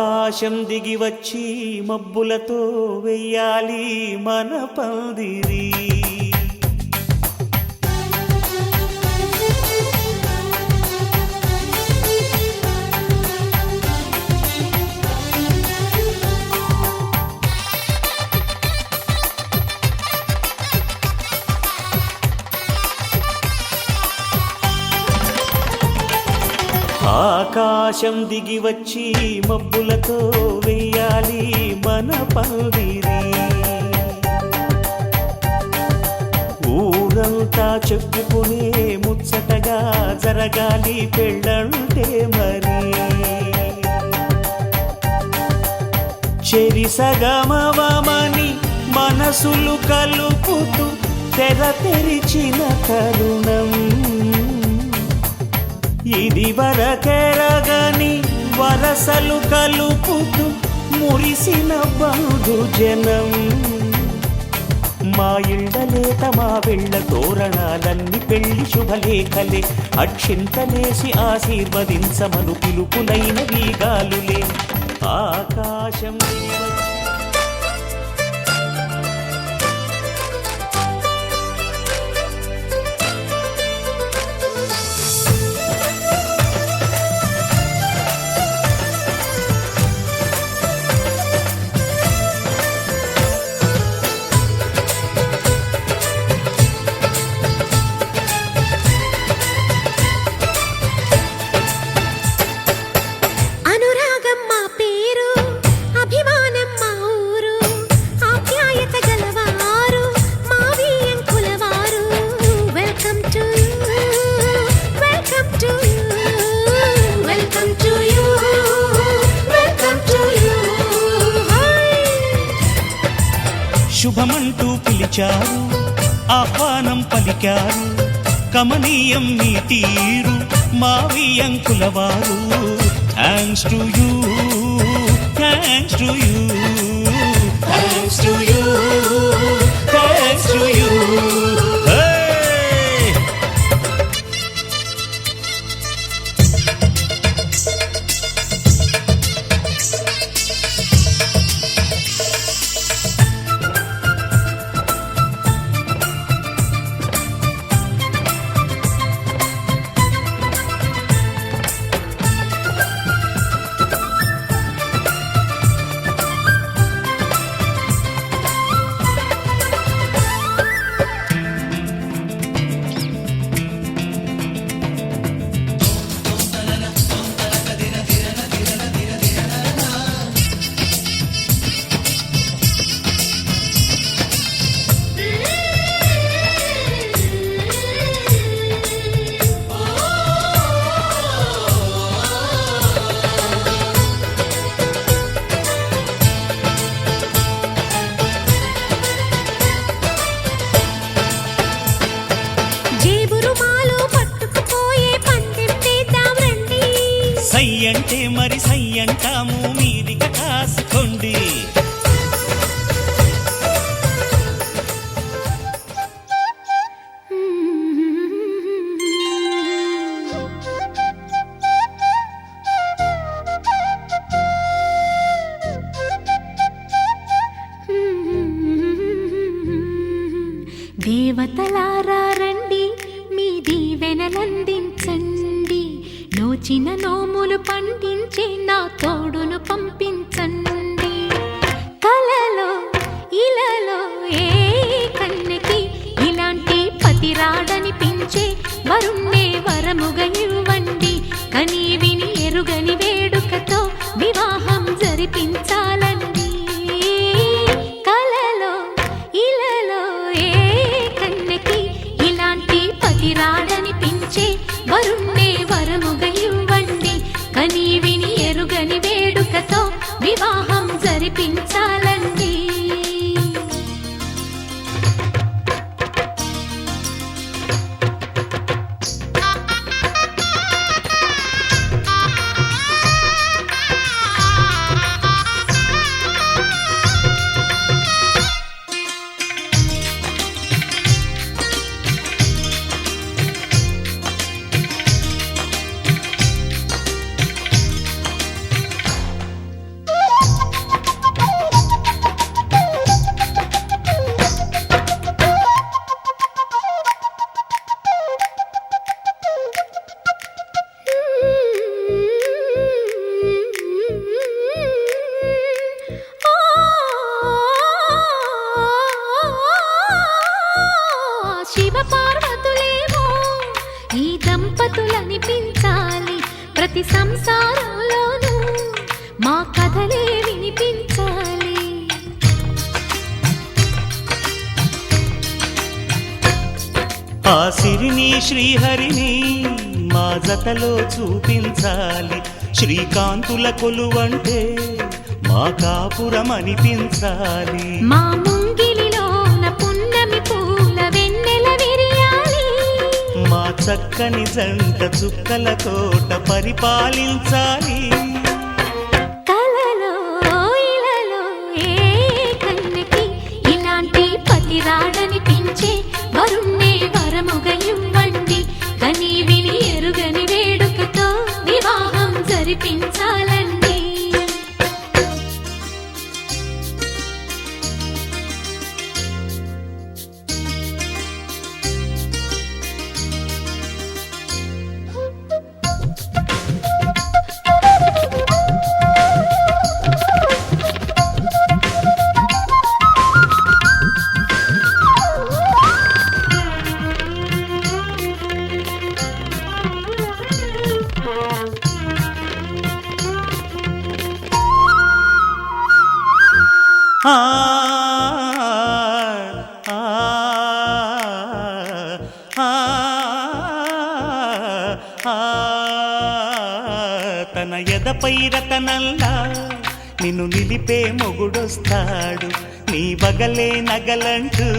ఆకాశం దిగి వచ్చి మబ్బులతో వెయ్యాలి మన పందిరి. ఆకాశం దిగి వచ్చి మబ్బులతో వెయ్యాలి మన పందిరి. ఊరంతా చెప్పుకునే ముచ్చటగా జరగాలి పెళ్ళంటే మరి. చెరిసగమవమని మనసులు కలుపుతూ తెర తెరిచిన తరుణం ఇది వరకెరగని వరసలు కలుపుతూ మురిసిన బంధుజనం. మా ఇళ్ళలేత మా వెళ్ళ తోరణాలన్నీ పెళ్లి శుభలేఖలే. అక్షింతలేసి ఆశీర్వదించమను పిలుపులైన వీగాలులే. ఆకాశం శుభమంటూ పిలిచారు, ఆహ్వానం పలికారు. కమనీయం మీ తీరు మావి అంకులవారు. Thanks to you, thanks to you, thanks to you, thanks to you. సయ్యంటే మరి సయ్యంటాము మీదిగా కాసుకోండి. దేవతలారా రండి, మీ దీవెనలందించండి. నోచిన నోములు పండించే నా తోడును పంపించండి. కలలో ఇలలో ఏ కన్నెకి ఇలాంటి పతిరాడనిపించే వరుణ్ణే వరముగా ఇవ్వండి. కని విని ఎరుగని వేడుకతో వివాహం జరిపించాలండి. కలలో ఇలలో ఏ కన్నెకి ఇలాంటి పతిరాడనిపించే వరుణ్ణే వరముగా ఇవ్వండి. కని విని ఎరుగని వేడుకతో వివాహం జరిపించాలండి. ప్రతి సంసారంలోనూ మా కథలే వినిపించాలి. ఆ సిరిని శ్రీహరిని మా జతలో చూపించాలి. శ్రీకాంతుల కొలువంటే మా కాపురం అనిపించాలి. మా ముంగిలిలోన పున్నమి పూల వెన్నెల విరియాలి. మా చక్కని జంట చుక్కల తోట పరిపాలించాలి. కలలో ఇలలో ఏ కన్నెకి ఇలాంటి పతి రాడనిపించే వరుణ్ణే వరముగా ఇవ్వండి. కని విని ఎరుగని వేడుకతో వివాహం జరిపించాలండి. ఆ ఆ ఆ తన ఎదపై రతనల్లా నిన్ను నిలిపే మొగుడొస్తాడు. నీ బగలే నగలంటూ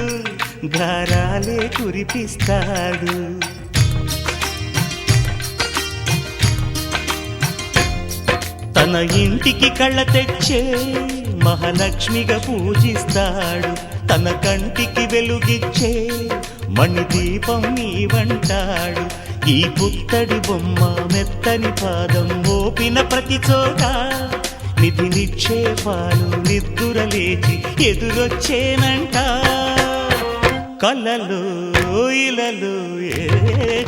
గారాలే కురిపిస్తాడు. తన ఇంటికి కళ్ళ తెచ్చే మహాలక్ష్మిగా పూజిస్తాడు. తన కంటికి వెలుగిచ్చే మణిదీపం నీవంటాడు. ఈ పుత్తడి బొమ్మ మెత్తని పాదం మోపిన ప్రతి చోట నిధి నిక్షేపాలు నిద్దురలేచి ఎదురొచ్చేనంట. కలలో ఇలలో ఏ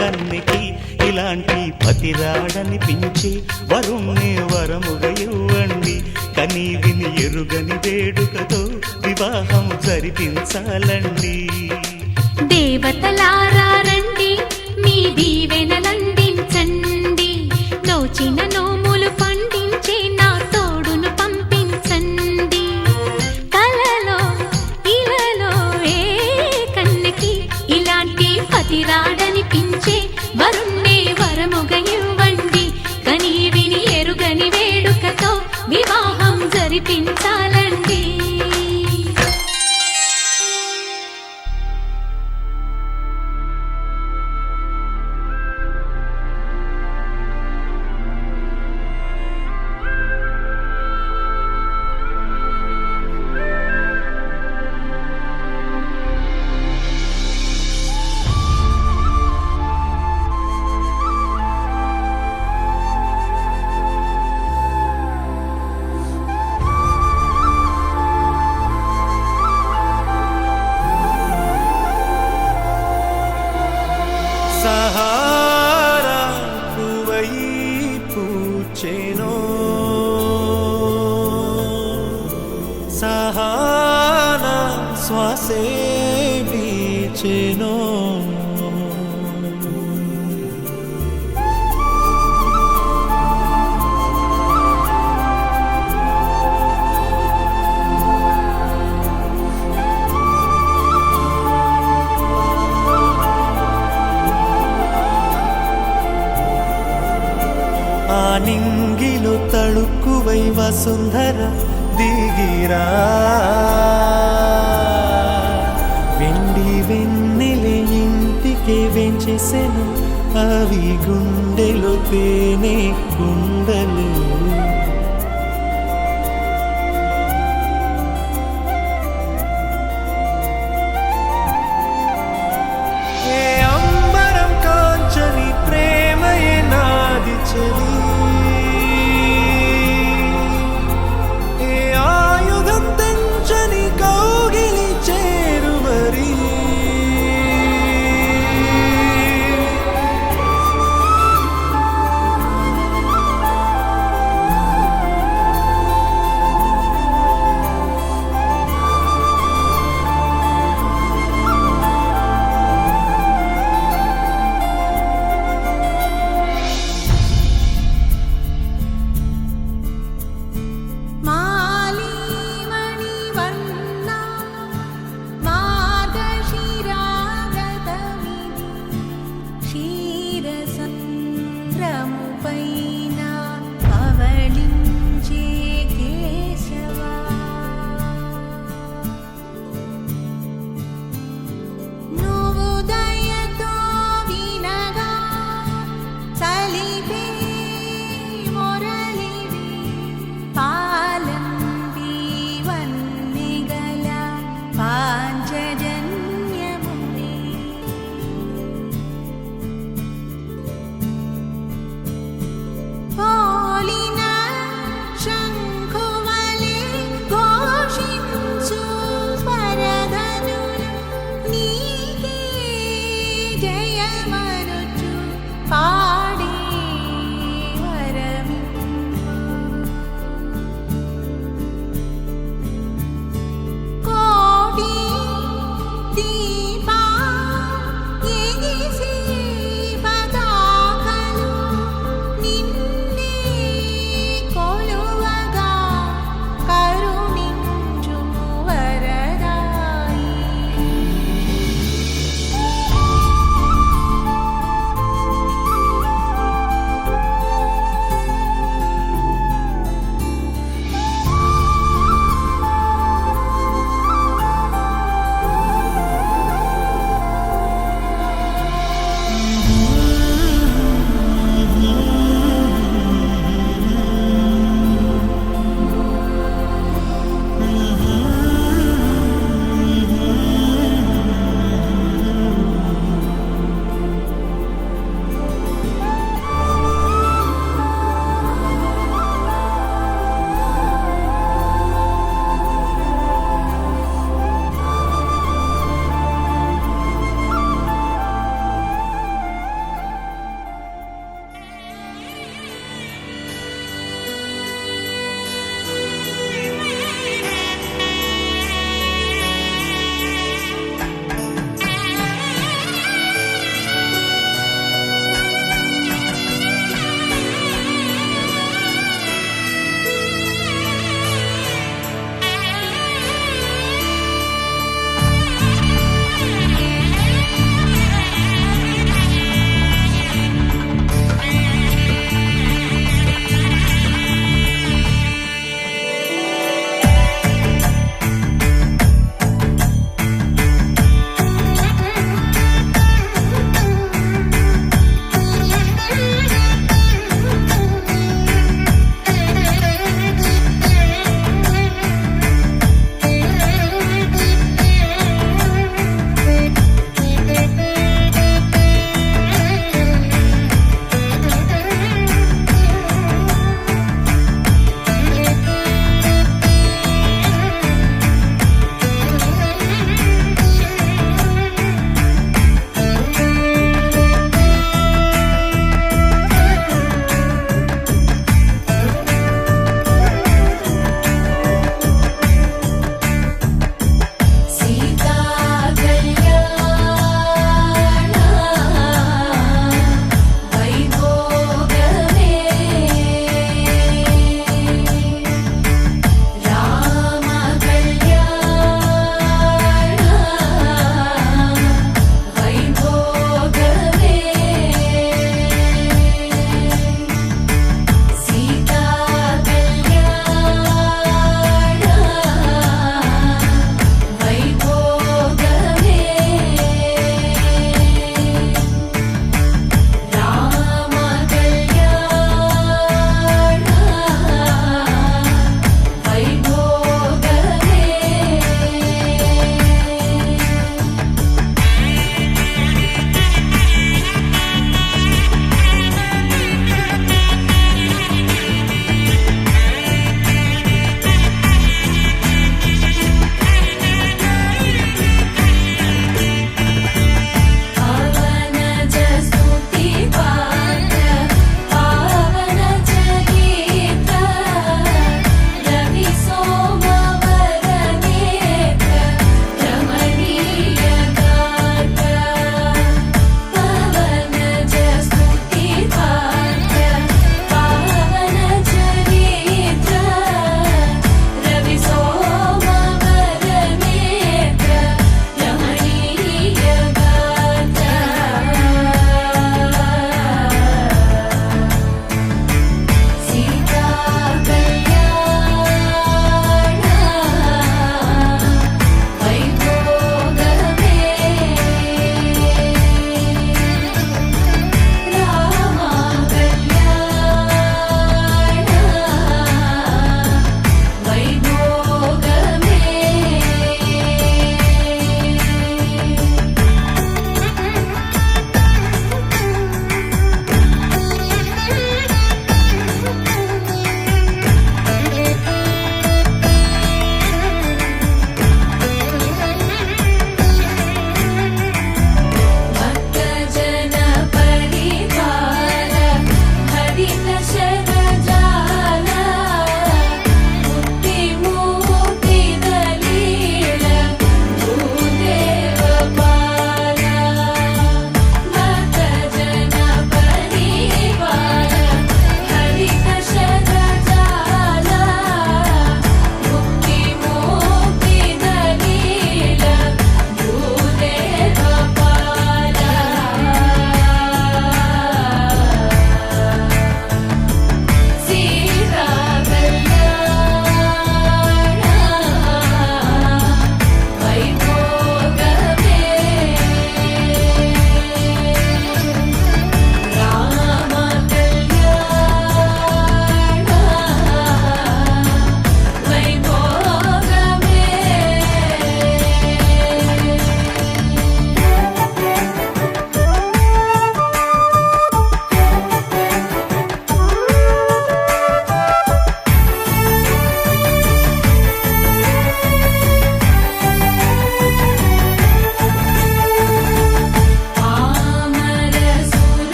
కన్నెకి ఇలాంటి పతి రాడనిపించి వరుణ్ణే వరముగా ఇవ్వండి. కని విని ఎరుగని వేడుకతో వివాహం జరిపించాలండి. దేవతలారా రండి, మీ దీవెనలందించండి. నోచిన నోములు పండించే నా తోడును పంపించండి. కలలో ఇలలో ఏ కన్నెకి ఇలాంటి పతి రాడనిపించే వరుణ్ణే వరముగా ఇవ్వండి. కని విని ఎరుగని వేడుకతో వివాహం జరిపించాలండి. సహారా పువై పూచెనో సహానా శ్వాసే వీచెనో. ఆ నింగిలో తళుక్కువై వసుంధర దిగిరా. వెండి వెన్నెలే ఇంటికే వెంచేసెను అవి గుండెలో తేనె కుండలు. ఏ అంబరం కాంచని ప్రేమయే నాది చెలి. ఏ ఆయుధం తెంచని కౌగిలి చేరుమరి.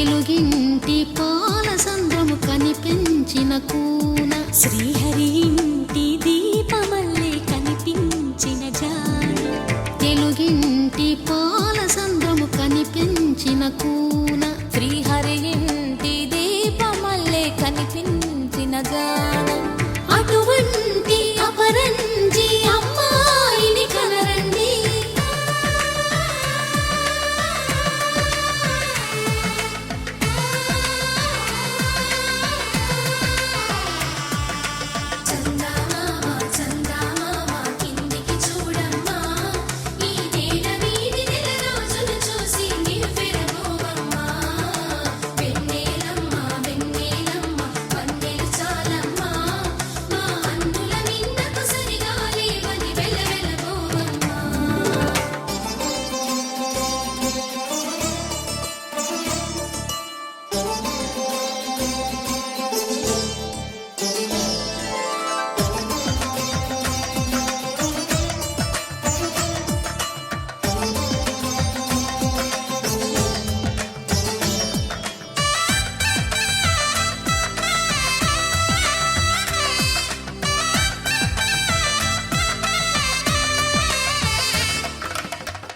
తెలుగింటి పాల సంద్రము కనిపించిన కూన శ్రీహరి ఇంటి దీపమల్లే కనిపించిన జాన తెలుగింటి పాల సంద్రము కనిపించిన కూన శ్రీహరి ఇంటి దీపమల్లే కనిపించిన జాన అటువంటి అపరంజి అమ్మాయిని కనరండి. చందమామ చందమామ కిందికి చూడమ్మా, ఈ నేల వీధి నెల రోజులు చూసి నివ్వెరబోవమ్మా. వెన్నెలమ్మ వెన్నెలమ్మ వన్నెలు చాలమ్మా, మా అందుల నిన్నకు సరిగా లేవని వెలవెలబోవమ్మా.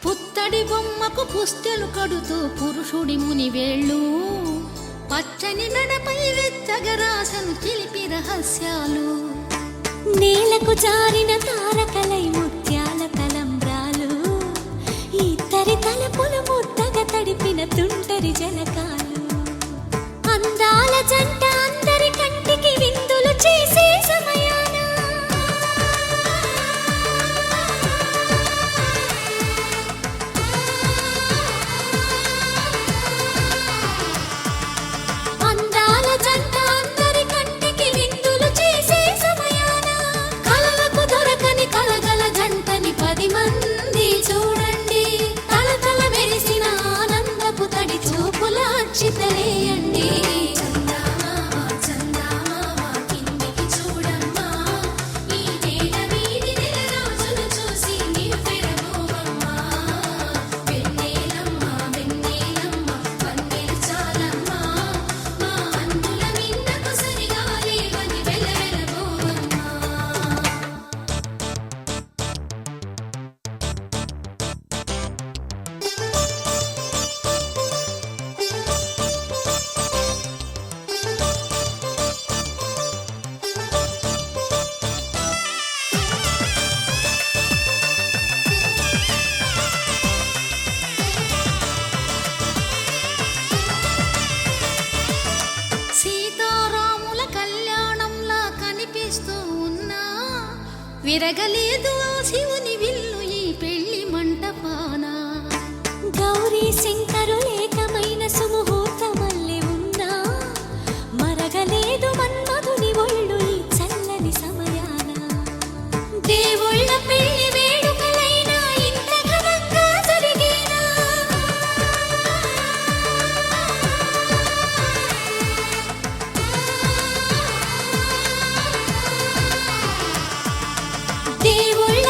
పుత్తడి బొమ్మకు పుస్తెలు కడుతూ పురుషుడి ముని వేళ్ళు, పచ్చని నడపై వెచ్చగరాసను చిలిపి రహస్యాలు. నేలకు జారిన తారకలై ముత్యాల తలంబ్రాలు, ఇద్దరి తలపులు ముద్దగా తడిపిన తుంటరి జలకాలు. అందాల జంట అందరి కంటికి విందులు చేసే సమయాన అందాల జంట అందరి కంటికి విందులు చేసే సమయాన కలలకు దొరకని కలగల జంటని 10 మంది చూడండి. తలతల మెరిసిన ఆనందపు తడి చూపుల అక్షితలేయండి. చందమామ చందమామ కిందికి చూడమ్మా, ఈ నేల వీధి నెల రోజులు చూసి నివ్వెరబోవమ్మా. వెన్నెలమ్మ వెన్నెలమ్మ వన్నెలు చాలమ్మా, మా అందుల నిన్నకు సరిగా లేవని వెలవెలబోవమ్మా. సీతారాముల కళ్యాణంలా కనిపిస్తూ ఉన్నా, విరగలేదు ఆ శివుని విల్లు ఈ పెళ్లి మంటపాన. గౌరీ శంకరులేకమైన సుముహూర్తమల్లె ఉన్నా, మరగలేదు మన్మధుని ఒళ్ళు ఈ చల్లని సమయాన. దేవుళ్ళ పెళ్లి వేడుకలైనా ఇంత ఘనంగా జరిగేనా? దేవుళ్ళ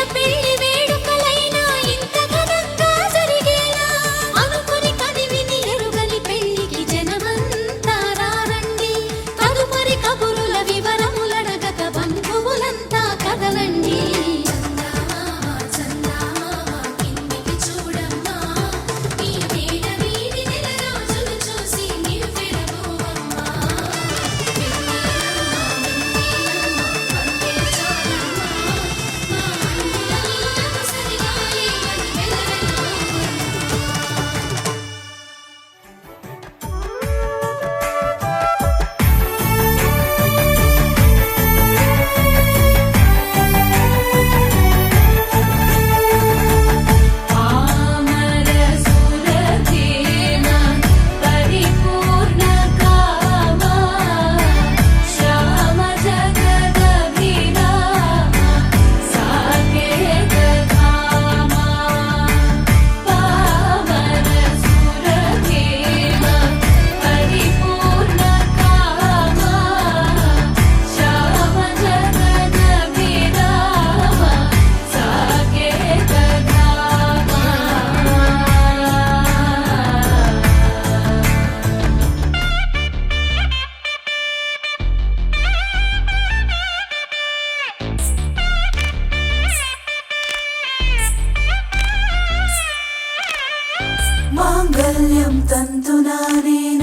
మాంగళ్యం తంతునానేన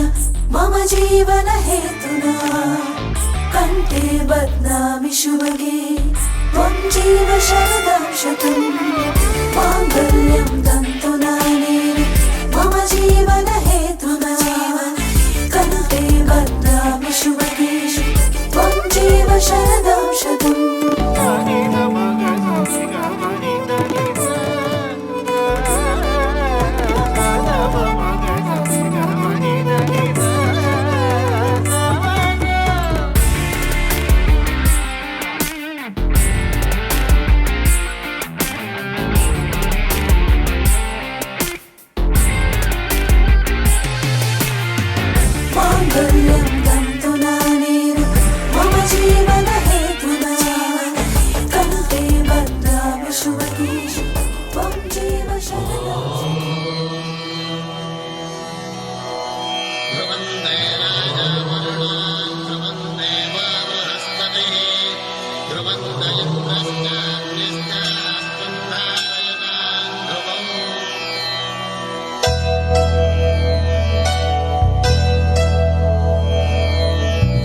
మమ జీవన హేతునా కంఠే బధ్నామి శుభగే త్వం జీవ శరదం శతం మాంగళ్యం తంతునానేన మమ జీవన హేతునా కంఠే బధ్నామి శుభగే త్వం జీవ శరదం శతం మాంగళ్యం తంతునానేన మమ జీవన హేతునా కంఠే బధ్నామి శుభగే త్వం జీవ శరదం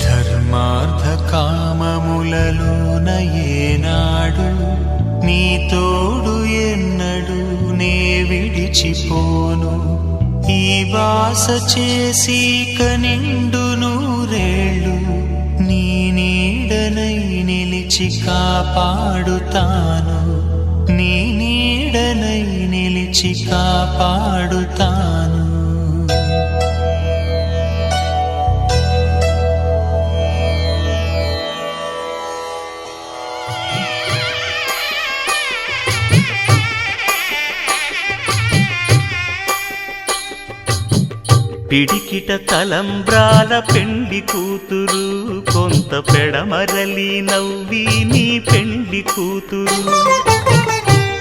ధర్మార్థ కామములలోన ఏనాడు నీ తోడు ఎన్నడు నే విడిచిపోను ఈ వాస చేసి కనిండు నూరేళ్ళు నీ నీడనై నిలిచి కాపాడుతాను నీ నీడనై నిలిచి కాపాడుతాను పిడికిట తలంబ్రాల పెండి కూతురు కొంత పెడమరలి నవ్వి నీ పెండి కూతురు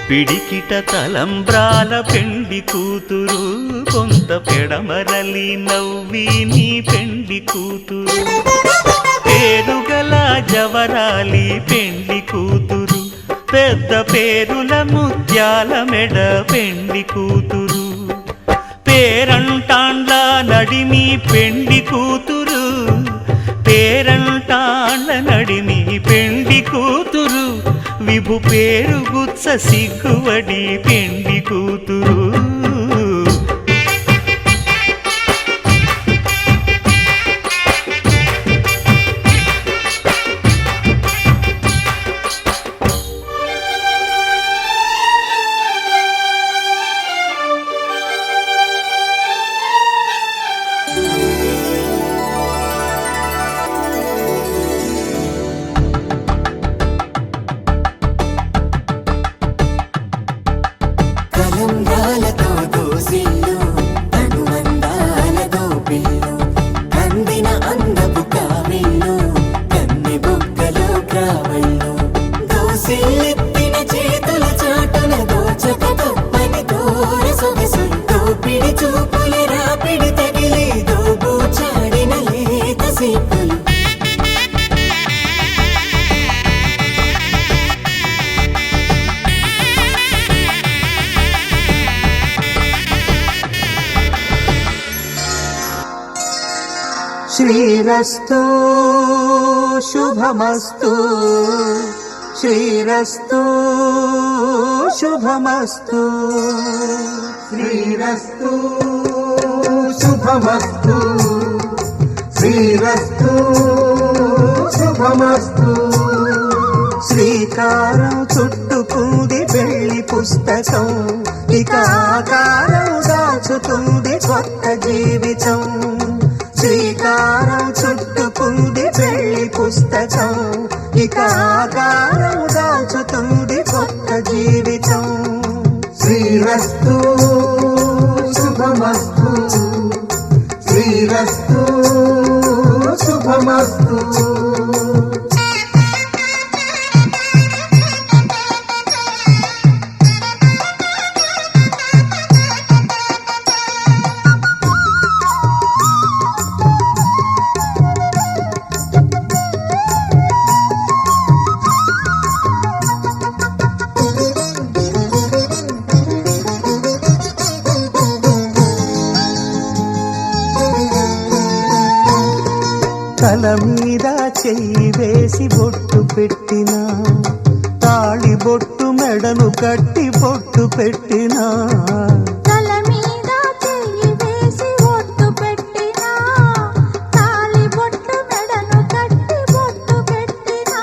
పిడికిట తలంబ్రాల పెండి కూతురు కొంత పెడమరలి నవ్వి నీ పెండి కూతురు పేరుగల జవరాలి పెండి కూతురు పెద్ద పేరుల ముత్యాల మెడ పెండి కూతురు పేరంటాండ్ల నడిమి పెండి కూతురు పేరంటాండ్ల నడిమి పెండి కూతురు విభు పేరు గుత్స సిగ్గువడి పెండి కూతురు కలంబ్రాలతో దోసిల్లు అనువందాలతో పిల్లు కందిన అందపు కావిళ్ళు కన్నె బొక్కలో క్రావళ్ళు దోసిల్లెత్తిన చేతుల చాటున దోచక తప్పని దూర సొగసులు దోపిడి చూపుల రాపిడి తగిలి దోబూచాడిన లేత సీపులు శ్రీరస్తు శుభమస్తు శ్రీరస్తు శుభమస్తు శ్రీరస్తు శుభమస్తు శ్రీరస్తు శుభమస్తు శ్రీకారం చుట్టుకుంది పెళ్లి పుస్తకం ఇక ఆకారం దాచుతుంది కొత్త జీవితం శ్రీకారం చుట్టుకుంది పెళ్లి పుస్తకం ఇక ఆకారం దాచుతుంది కొత్త జీవితం శ్రీరస్తు శుభమస్తు శ్రీరస్తు శుభమస్తు తల మీద చెయ్యి వేసి బొట్టు పెట్టినా, తాళి బొట్టు మెడను కట్టి బొట్టు పెట్టినా, తల మీద చెయ్యి వేసి బొట్టు పెట్టినా, తాళి బొట్టు మెడను కట్టి బొట్టు పెట్టినా,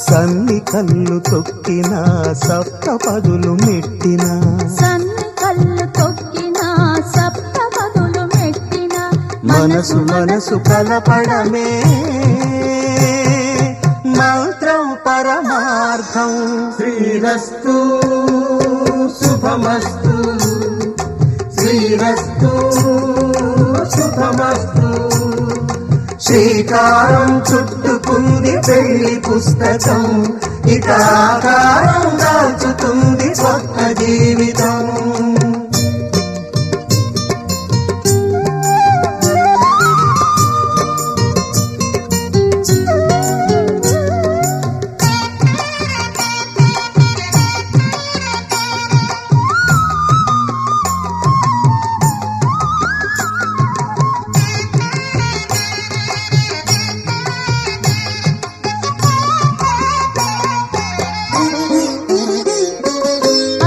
సన్ని కళ్ళు తొక్కినా సప్త పదులు మెట్టినా, సన్ని కళ్ళు తొక్కినా సప్త పదులు మెట్టినా, మనసు మనసు కలపడమే మంత్రం పరమార్థం. శ్రీరస్తు శుభమస్తు, శ్రీరస్తు శుభమస్తు. శ్రీకారం చుట్టుకుంది పెళ్లి పుస్తకం, ఇక ఆకారం దాల్చుతుంది కొత్త జీవితం.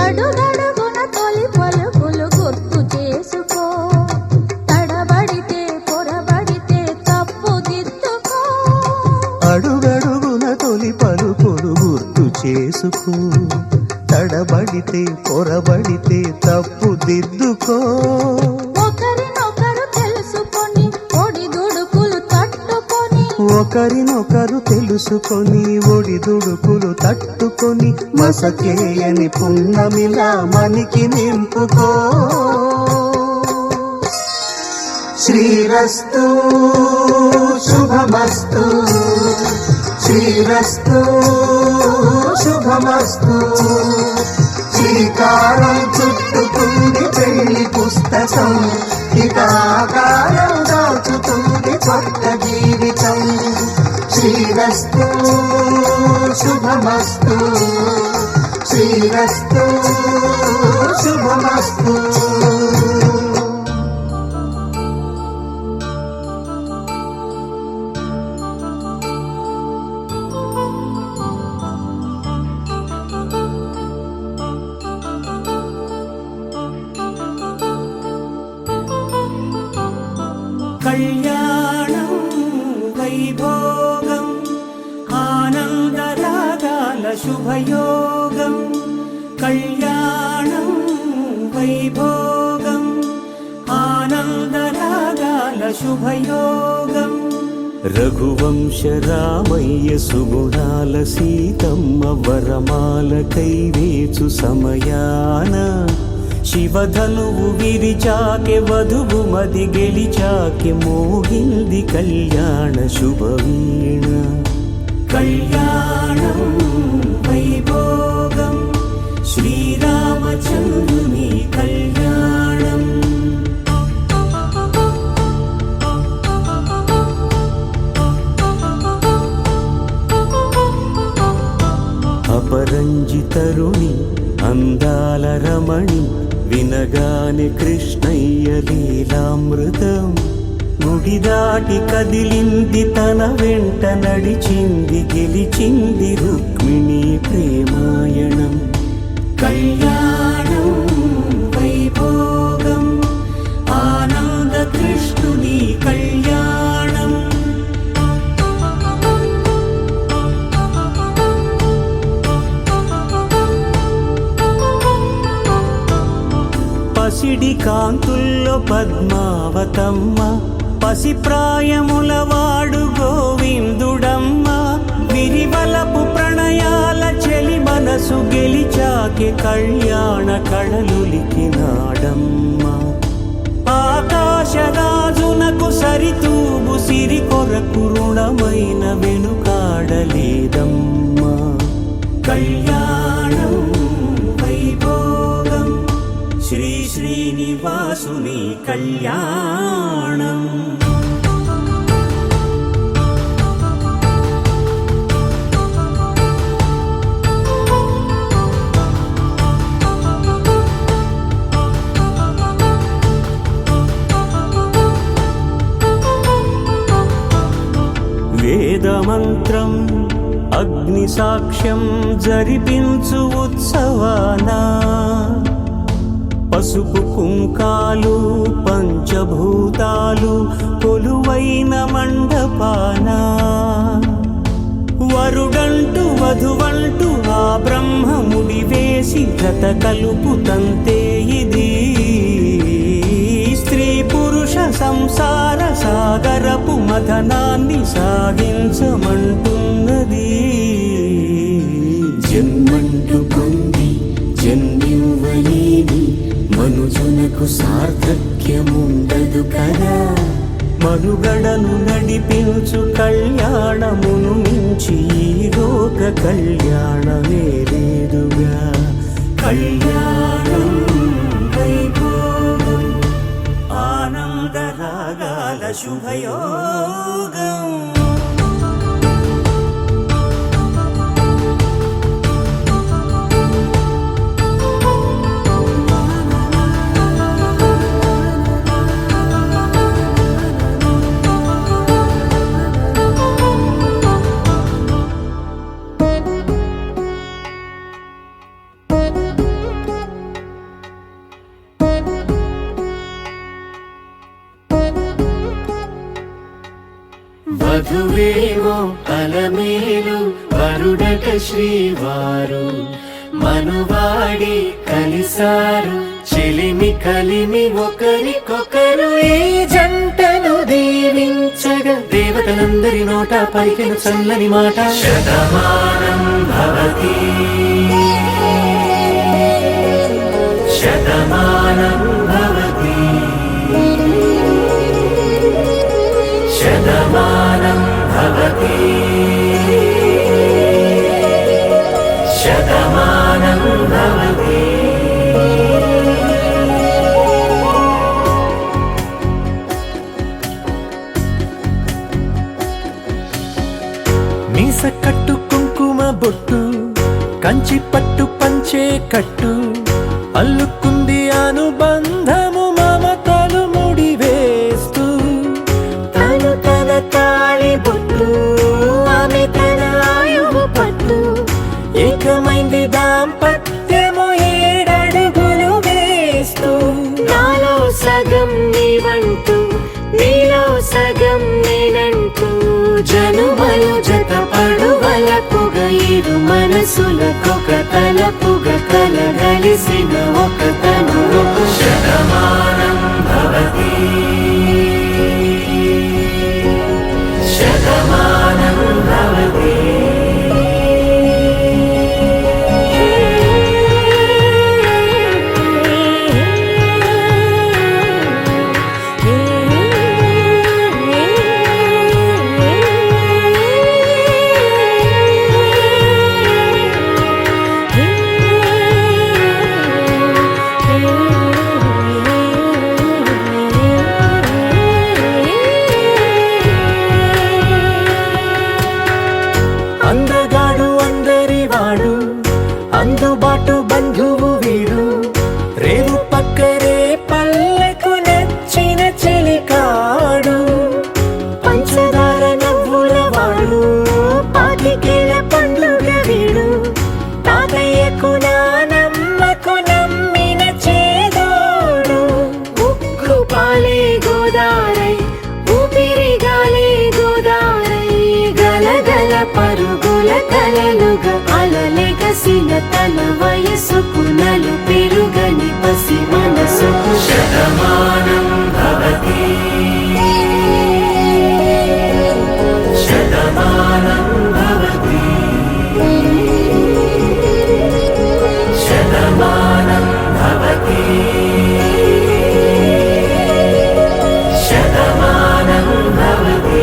అడుగడుగున తొలి పలుకులు గుర్తు చేసుకో, తడబడితే పొరబడితే తప్పు దిద్దుకో. అడుగడుగున తొలి పలుకులు గుర్తు చేసుకో, తడబడితే పొరబడితే తప్పు దిద్దుకో. ఒకరినొకరు తెలుసుకొని ఒడిదుడుకులు తట్టుకొని, ఒకరినొకరు తెలుసుకొని ఒడిదుడుకులు తట్టుకొని, మసకేయని పున్నమిలా మనికి నింపుకో. శ్రీరస్తు శుభమస్తు, శ్రీరస్తు శుభమస్తు. శ్రీకారం చుట్టుకుంది పెళ్లి పుస్తకం, ఇక ఆకారం దాచుతుంది కొత్త జీవితం. శ్రీరస్తు శుభమస్తు, శ్రీరస్తు శుభమస్తు. కళ్యాణం వైభోగం ఆనందరాగాల శుభయోగం. కళ్యాణం వైభోగం ఆనందరాగాల శుభయోగం. రఘువంశ రామయ్య సుగుణాల సీతమ్మ వరమాల కైవేచు సమయాన, శివధనువు విరిచాకె వధువు మది గెలిచాకె మోగింది కళ్యాణ శుభవీణ. కళ్యాణం వైభోగం శ్రీరామచంద్రుని కళ్యాణం. అపరంజితరుణి అందాల రమణి, వినగానే కృష్ణయ్య లీలామృతం. గుడి దాటి కదిలింది తన వెంట నడిచింది, గెలిచింది రుక్మిణి ప్రేమాయణం. కళ్యాణం వైభోగం ఆనంద కృష్ణుని కళ్యాణం. పసిడి కాంతుల్లో పద్మావతమ్మ, పసిప్రాయముల వాడు గోవిందుడమ్మ. విరివలపు ప్రణయాల చెలి మనసు గెలిచాకె కళ్యాణ కళలులికినాడమ్మ. ఆకాశరాజునకు సరితూగు సిరి కొరకు రుణమైన వెనుకాడలేదమ్మా. కళ్యాణం వైభోగం శ్రీ శ్రీనివాసుని కళ్యాణం. వేదమంత్రం అగ్ని సాక్ష్యం జరిపించు ఉత్సవాన పసుపు కుంకాలు పంచభూతాలు కొలువైన మండపాన వరుడంటూ వధువంటూ ఆ బ్రహ్మముడి వేసి జత కలుపు తంతే ఇది స్త్రీ పురుష సంసార సాగరపు మథనాన్ని సాగించమంటున్నది. జన్మంటూ పొంది జన్మివ్వలేని మనుజునకు సార్థక్యముండదు కదా. మనుగడను నడిపించు కళ్యాణమును మించి ఈ లోక కళ్యాణమే లేదుగా. కళ్యాణం వైభోగం ఆనందరాగాల శుభయోగం. వధువేమో అలమేలు వరుడట శ్రీవారు మనువాడి కలిసారు చెలిమి కలిమి ఒకరికొకరు ఈ జంటను దీవించగా దేవతలందరి నోట పలికిన చల్లని మాట శతమానం భవతి శతమానం భవతి శతమానం భవతి శతమానం భవతి. మీస కట్టు కుంకుమ బొట్టు కంచి పట్టు పంచే కట్టు అల్లుకుంది అనుబంధము మమతలు ముడివేస్తూ తను తన తాళి బొట్టు ఆమె తన ఆయువు పట్టు ఏకమైంది దాంపత్యము 7 అడుగులు వేస్తూ నాలో సగం నీవంటూ నీలో సగం నేనంటూ జనుమలు జత పడువలపుగ ఇరు మనసులకొక తలపుగ కలగలిసిన ఒక తను శతమానం భవతి శతమానం భవతి. అందగాడు అందరివాడు అందుబాటు బంధువు వీడు రేవు పక్కరే పల్లెకు నచ్చిన చెలికాడు పంచదార నవ్వుల వాడు పాతికేల పండుగ వీడు తాతయ్యకు నానమ్మకు నమ్మిన చేదోడు ఉక్కు పాలే గోదారై ఊపిరి గాలే గోదారై గలగల పరుగుల కలలుగా అలలెగసిన తన వయసుకు నలు పెరుగని పసి మనసుకు శతమానం భవతి శతమానం భవతి శతమానం భవతి శతమానం భవతి.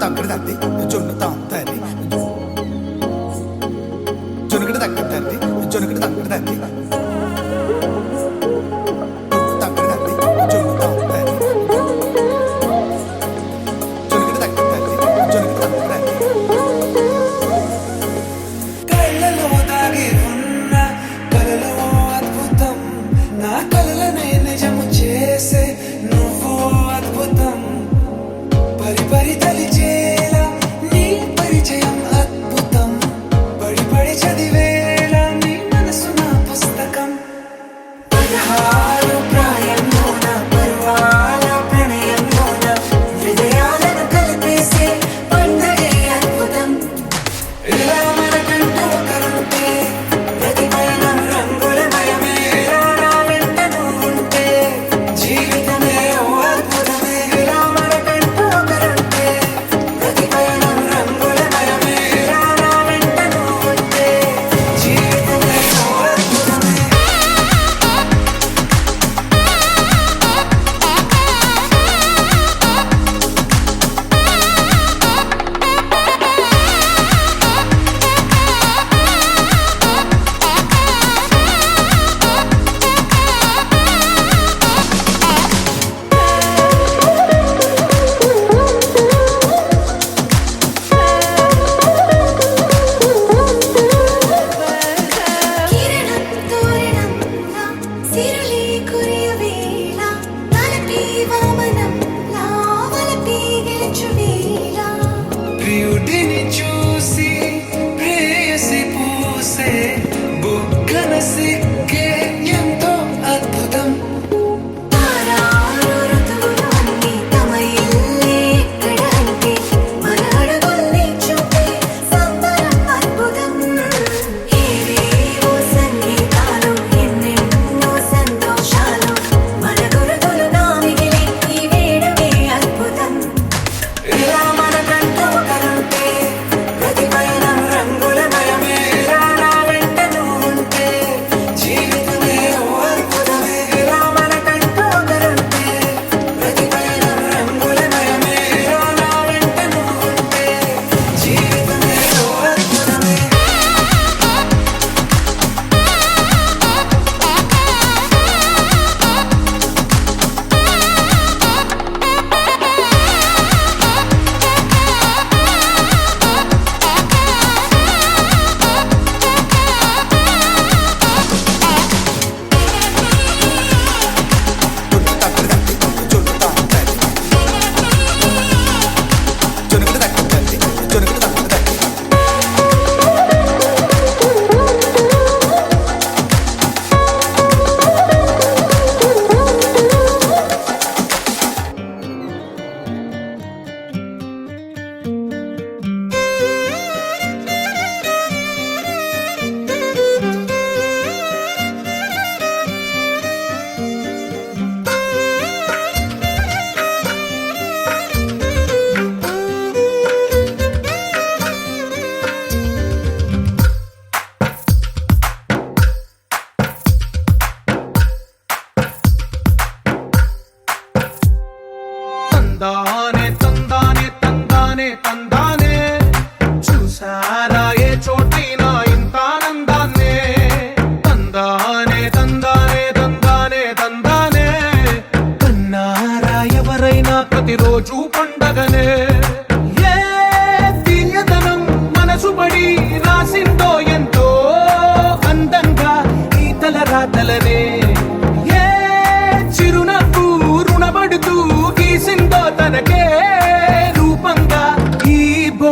తగ్గడ తద్ది జొన్ను తాంతది జొనుగడ తగ్గడ తద్ది జొనుగడ తగ్గడ తద్ది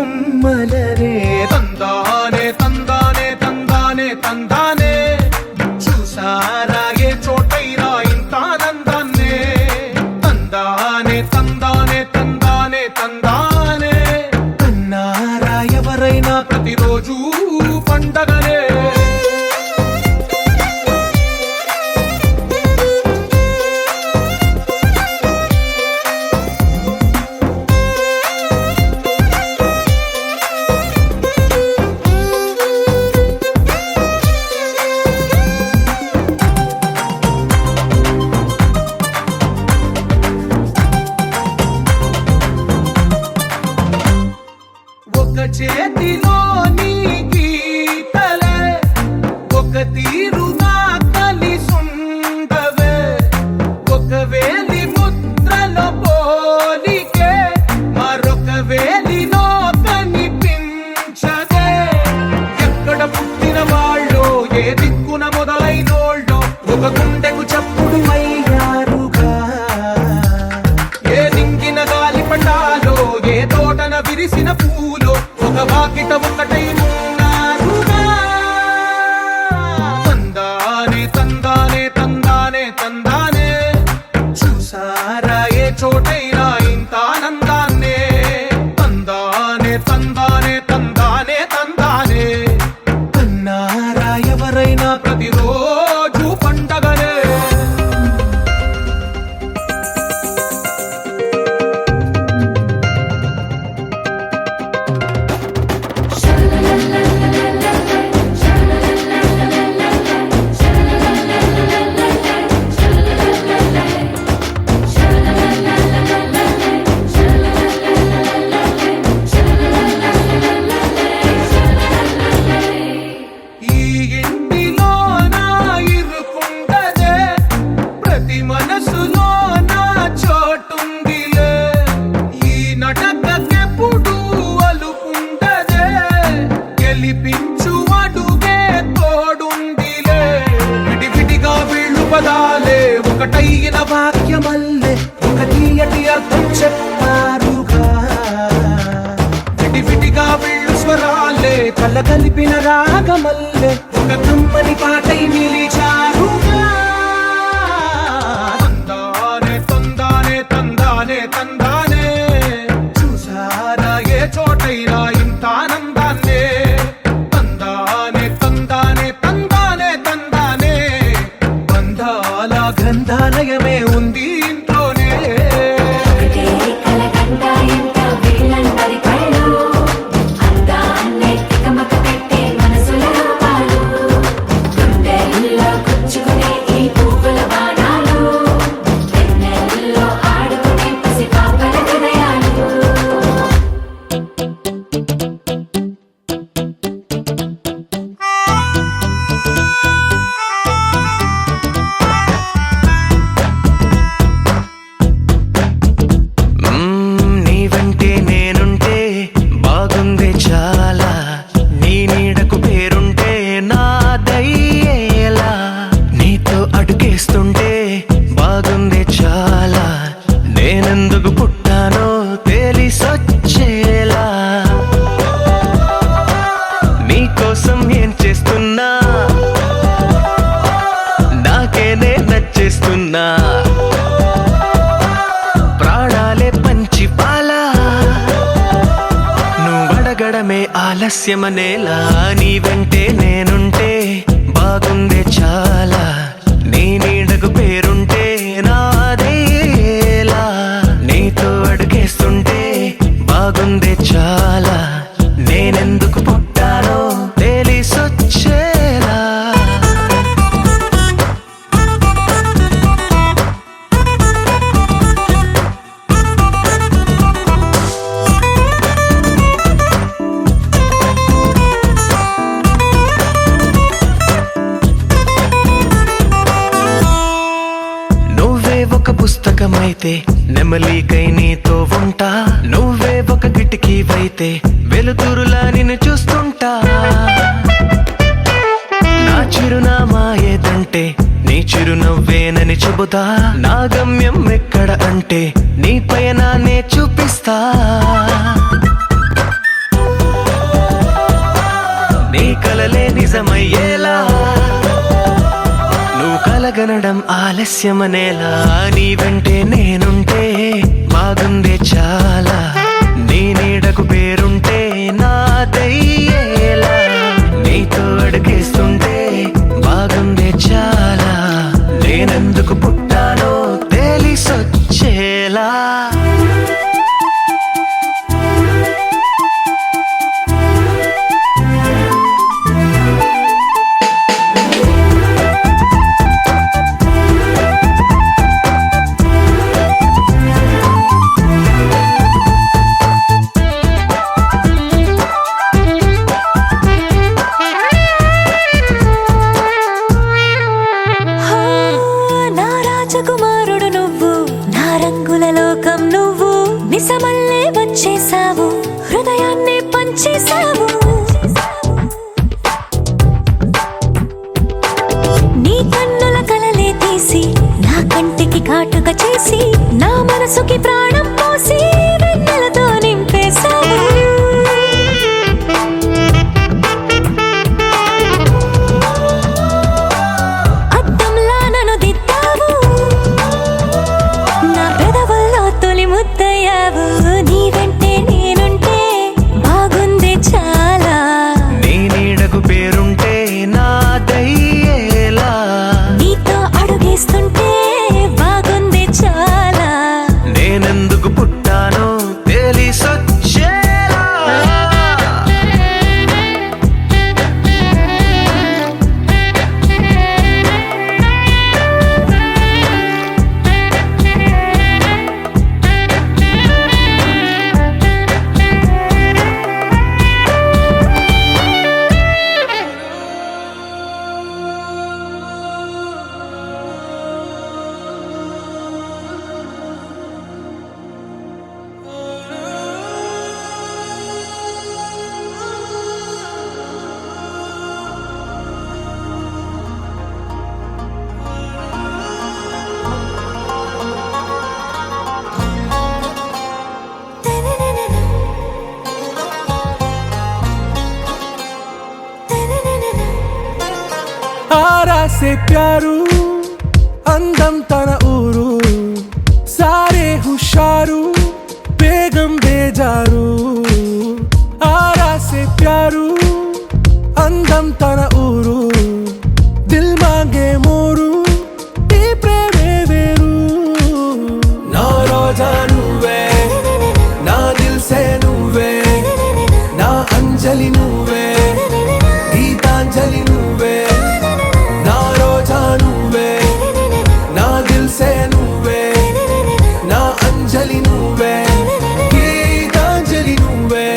బొమ్మలరే తందానే తందానే తందానే తందానే చూసారా ఏ చోటైనా ఇంత ఆనందాన్నే తందానే తందానే తందానే తందానే కన్నారా ఎవరైనా ప్రతిరోజు పండగనే ఒక చేతిలోని గీతలే ఒక తీరుగా కలిసుండవే ఒక వేలి ముద్రల పోలికే మరొక వేలిలో కనిపించదే ఎక్కడ పుట్టిన వాళ్ళో ఏ దిక్కున మొదలైనోళ్ళో ఒక గుండెకు చప్పుడు అయ్యారుగా ఏ నింగిన గాలి పటాలో ఏ తోటన విరిసిన పూలో ఒక వాకిట ఒకటై ఉన్నారుగా తందానే తందానే తందానే తందానే చూసారా ఏ చోటైనా ఇంత ఆనందాన్నే తందానే తందానే తందానే తందానే కన్నారా ఎవరైనా ప్రతిరోజు పండగనే ఈ ఇంటిలో నా ఇరుకుండదే ప్రతి మనసులో నా చోటుందిలే ఈ నటకెప్పుడు అలుకుండదే గెలిపించు అడుగే తోడుందిలే విడివిడిగా వీళ్ళు పదాలే ఒకటైన వాక్యమల్లే ఒక తీయటి అర్థం చెప్పారుగా విడివిడిగా వీళ్ళు స్వరాలే కలగలిపిన రాగమల్లే ఒక కమ్మని పాటై నిలిచారుగా తందానే తందానే తందానే తందానే చూసారా ఏ చోటైనా ఇంత ఆనందాన్నే తందానే తందానే తందానే తందానే బంధాల గ్రంథాలయమే ఉంది ఇంట్లోనే ఒకటే కలకండ ఎంత వీళ్ళందరి కళ్ళు అందాన్నే తికమక పెట్టే మనసుల రూపాలు గుండెల్లో గుచ్చుకునే ఈ పువ్వుల బాణాలు వెన్నెల్లో ఆడుకునే పసిపాపల హృదయాలు నీ వెంటే నేనుంటే బాగుంది చాలా నీ నీడకు పేరుంటే నాదయ్యేలా నీతో అడుగేస్తుంటే బాగుంది చాలా నేనెందుకు పుట్టానో తెలిసొచ్చేలా నీకోసం ఏం చేస్తున్నా నాకేనే నచ్చేస్తున్నా ప్రాణాలే పంచి పాలా నువ్వడగడమే ఆలస్యమనేలా నీ వెంటే నేనుంటే బాగుందే చాలా నీ నీడకు పేరుంటే నాదేలా నీతో అడుగేస్తుంటే బాగుందే చాలా నేనెందుకు పుట్టానో తెలిసొచ్చేలా నువ్వే ఒక పుస్తకమైతే నెమలికై నీతో ఉంటా నువ్వే ఒక కిటికీవైతే వెలుతురులా నిన్ను చూస్తుంటా నా చిరునామా ఏదంటే నీ చిరునవ్వేనని చెబుతా నా గమ్యం ఎక్కడ అంటే నీ పయనాన్నే చూపిస్తా కలలే నిజమయ్యేలా నువ్వు కలగనడం ఆలస్యమనేలా నీ వెంటే నేనుంటే బాగుందే చాలా నీ నీడకు పేరుంటే నాదయ్యేలా నీతో అడుగేస్తుంటే బాగుందే చాలా నేనెందుకు పుట్టానో తెలిసొచ్చేలా నా రాజకుమారుడు నువ్వు నా రంగుల లోకం నువ్వు నిజమల్లే వచ్చేసావు హృదయాన్ని పంచేసావు నీ కన్నుల కలలే తీసి నా కంటికి కాటుక చేసి నా మనసుకి ప్రాణం పోసి వెన్నెలతో నింపేశావు అద్దంలా నన్ను దిద్దావు నా పెదవుల్లో తొలి ముద్దయ్యావు నీ వెంటే నేనుంటే బాగుంది చాలా నీ నీడకు పేరుంటే నాదయ్యేలా నీతో అడుగేస్తుంటే బాగుంది చాలా నేనెందుకు పుట్టానో తెలిసొచ్చేలా आरा से प्यारू అందం తన ఊరు సారే హుషారు బేగం బేజారు ఆరా సే ప్యారు అందం తన ఊరు దిల్ మాంగే మోరు ఈ ప్రేమే వేరు నా రోజా నువ్వే నా దిల్ సే నువ్వే నా అంజలి నువ్వే గీతాంజలి నువ్వే నా రోజా నువ్వే నా దిల్ సే నువ్వే నా అంజలి నువ్వే గీతాంజలి నువ్వే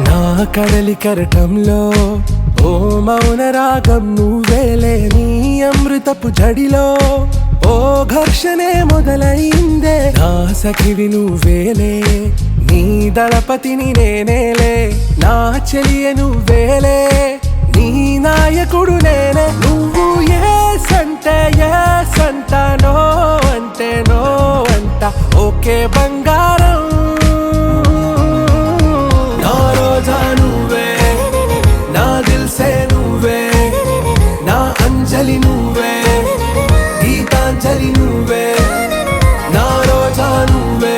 నా కడలి కరటంలో ఓ మౌన రాగం నువ్వేలే నీ అమృతపు జడిలో ఓ ఘర్షణే మొదలైందే నా సఖివి నువ్వేలే నీ దళపతిని నేనేలే నా చెలియ నువ్వేలే నీ నాయకుడు నేనే నువ్వు ఏ సంట నో అంటే నో అంట ఓకే బంగారం నా రోజా నువ్వే నా దిల్ సే నువ్వే నా అంజలి నువ్వే గీతాంజలి నువ్వే నా రోజా నువ్వే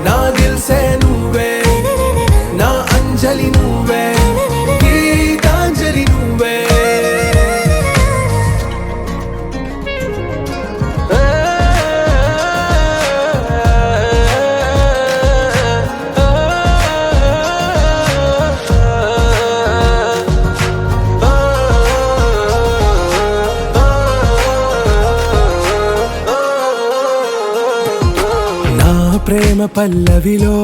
నా దిల్ సే నువ్వే నా అంజలి నువ్వే గీతాంజలి నువ్వే ప్రేమ పల్లవిలో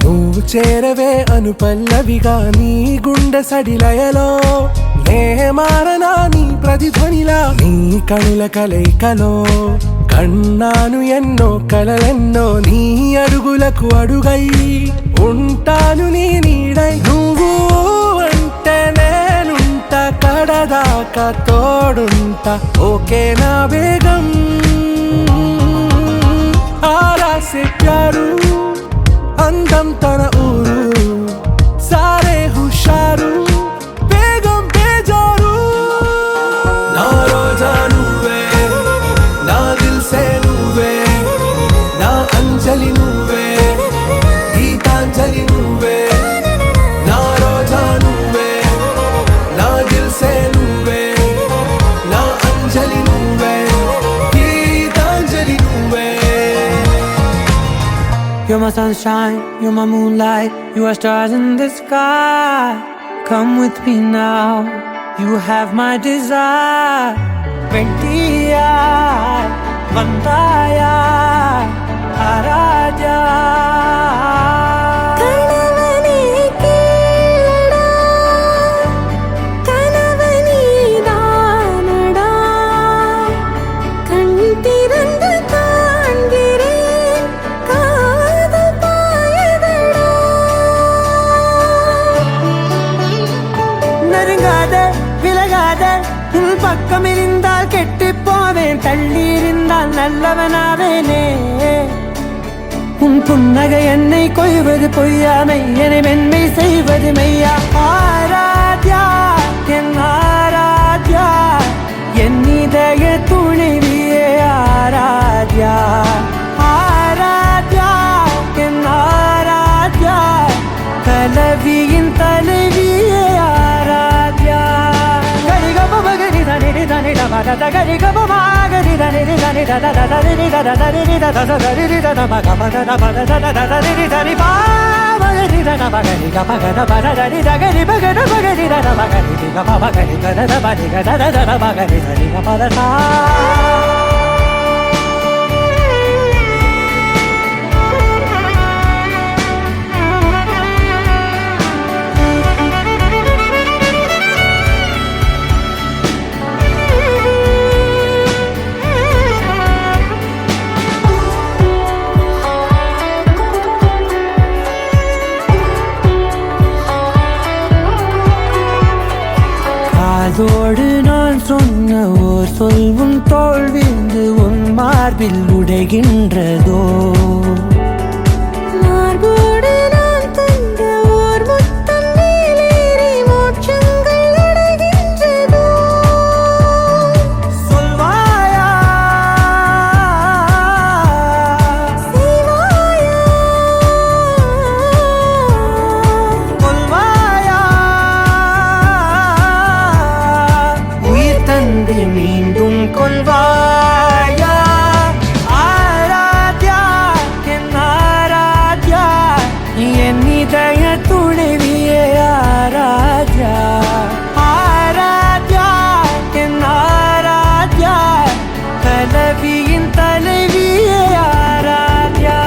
నువ్వు చేరవే అను పల్లవిగా నీ గుండె సడిలయలో నే మారనా నీ ప్రతిధ్వనిలా నీ కనుల కలయికలో కన్నాను ఎన్నో కలలెన్నో నీ అడుగులకు అడుగై ఉంటాను నీ నీడై నువ్వు అంటే నేనుంట కడదాకా తోడుంట ఓకే నా బేగం ఆరా సే ప్యారు అందం తన ఊరు సారే హుషారు బేగం బేజారు నా రోజా నువ్వే నా దిల్ సే నువ్వే నా అంజలి నువ్వే గీతాంజలి నువ్వే నా రోజా నువ్వే నా దిల్ సే నువ్వే నా అంజలి నువ్వే గీతాంజలి నువ్వే You're my sunshine, you're my moonlight, you are stars in the sky. Come with me now, you have my desire. Ventiya, Vandaya, Araja. కణవని కీలడా కణవని దానడా కంటిరందు కాண்கிறேன் காதல் பாயதடா நெருங்காத விலகாத உன் பக்கம் இருந்தால் கெட்டுப் போவேன் தள்ளி இருந்தால் நல்லவனாவேனே உன் புன்னகை என்னை கொய்வது பொய்யாமை என்னை மென்மை செய்வது மெய்யா ஆராத்யா என் ஆராத்யா என் இதய துணைவியே ஆராத்யா ஆராத்யா என் ஆராத்யா கலவியின் தலைவியே ஆராத்யா கரிகப பகரி தனிரி தனிட மத கரிகப மாகரி தனிரி தனிட தனிரி தனிரி தனிரி மக பத பத தனிரி தனி பாவகரி தன பகரி கபகத பத தனி தகரி பகத பகரி தன பகரி கப பகரி கத பதி கத தன பகரி தனி கபத சா அதோடு நான் சொன்ன ஓர் சொல் உன் தோள் விழுந்து உன் மார்பில் உடைகின்றதோ மார்போடு நான் தந்த ஓர் முத்தம் மேலேறி மோட்சங்கள் அடைகின்றதோ சொல்வாயா செய்வாயா கொல்வாயா உயிர் தந்து மீண்டும் கொல்வாயா ஆராத்யா என் ஆராத்யா என் இதய துணைவியே ஆராத்யா ஆராத்யா என் ஆராத்யா கலவியின் தலைவியே ஆராத்யா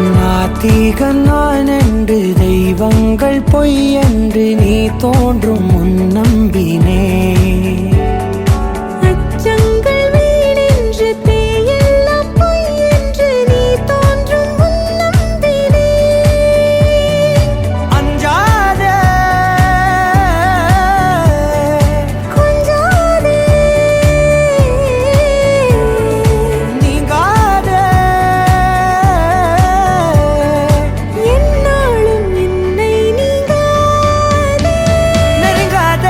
நாத்திகன் நான் என்று தெய்வங்கள் பொய் என்று நீ தோன்றும் முன் நம்பினே அச்சங்கள் வீணென்று தேயெல்லாம் பொய் என்று நீ தோன்றும் முன் நம்பினே அஞ்சாதே கொஞ்சாதே நீங்காதே என்னாலும் என்னை நீங்காதே நெருங்காத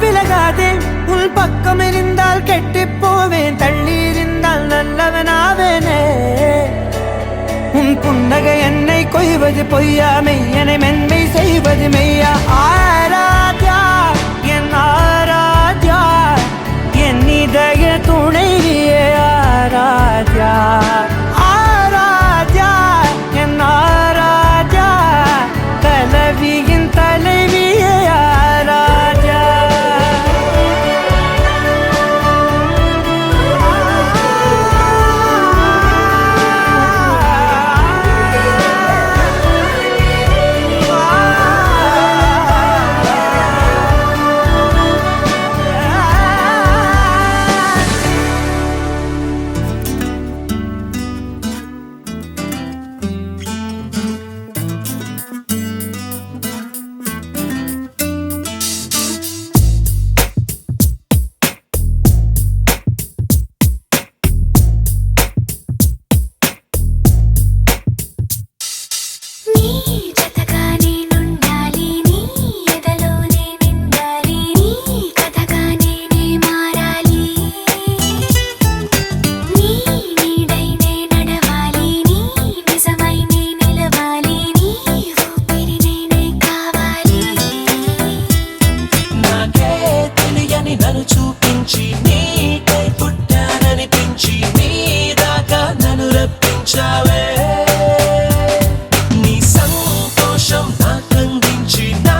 விலகாதே உன் பக்கம் இருந்தால் கெட்டுப் போவேன் தள்ளி இருந்தால் நல்லவனாவேனே உன் புன்னகை என்னை கொய்வது பொய்யாமை என்னை மென்மை செய்வது மெய்யா ஆராத்யா పెంచి నీకై పుట్టాననిపించి నీ దాకా నన్ను రప్పించావే నీ సంతోషం నాకందించి నా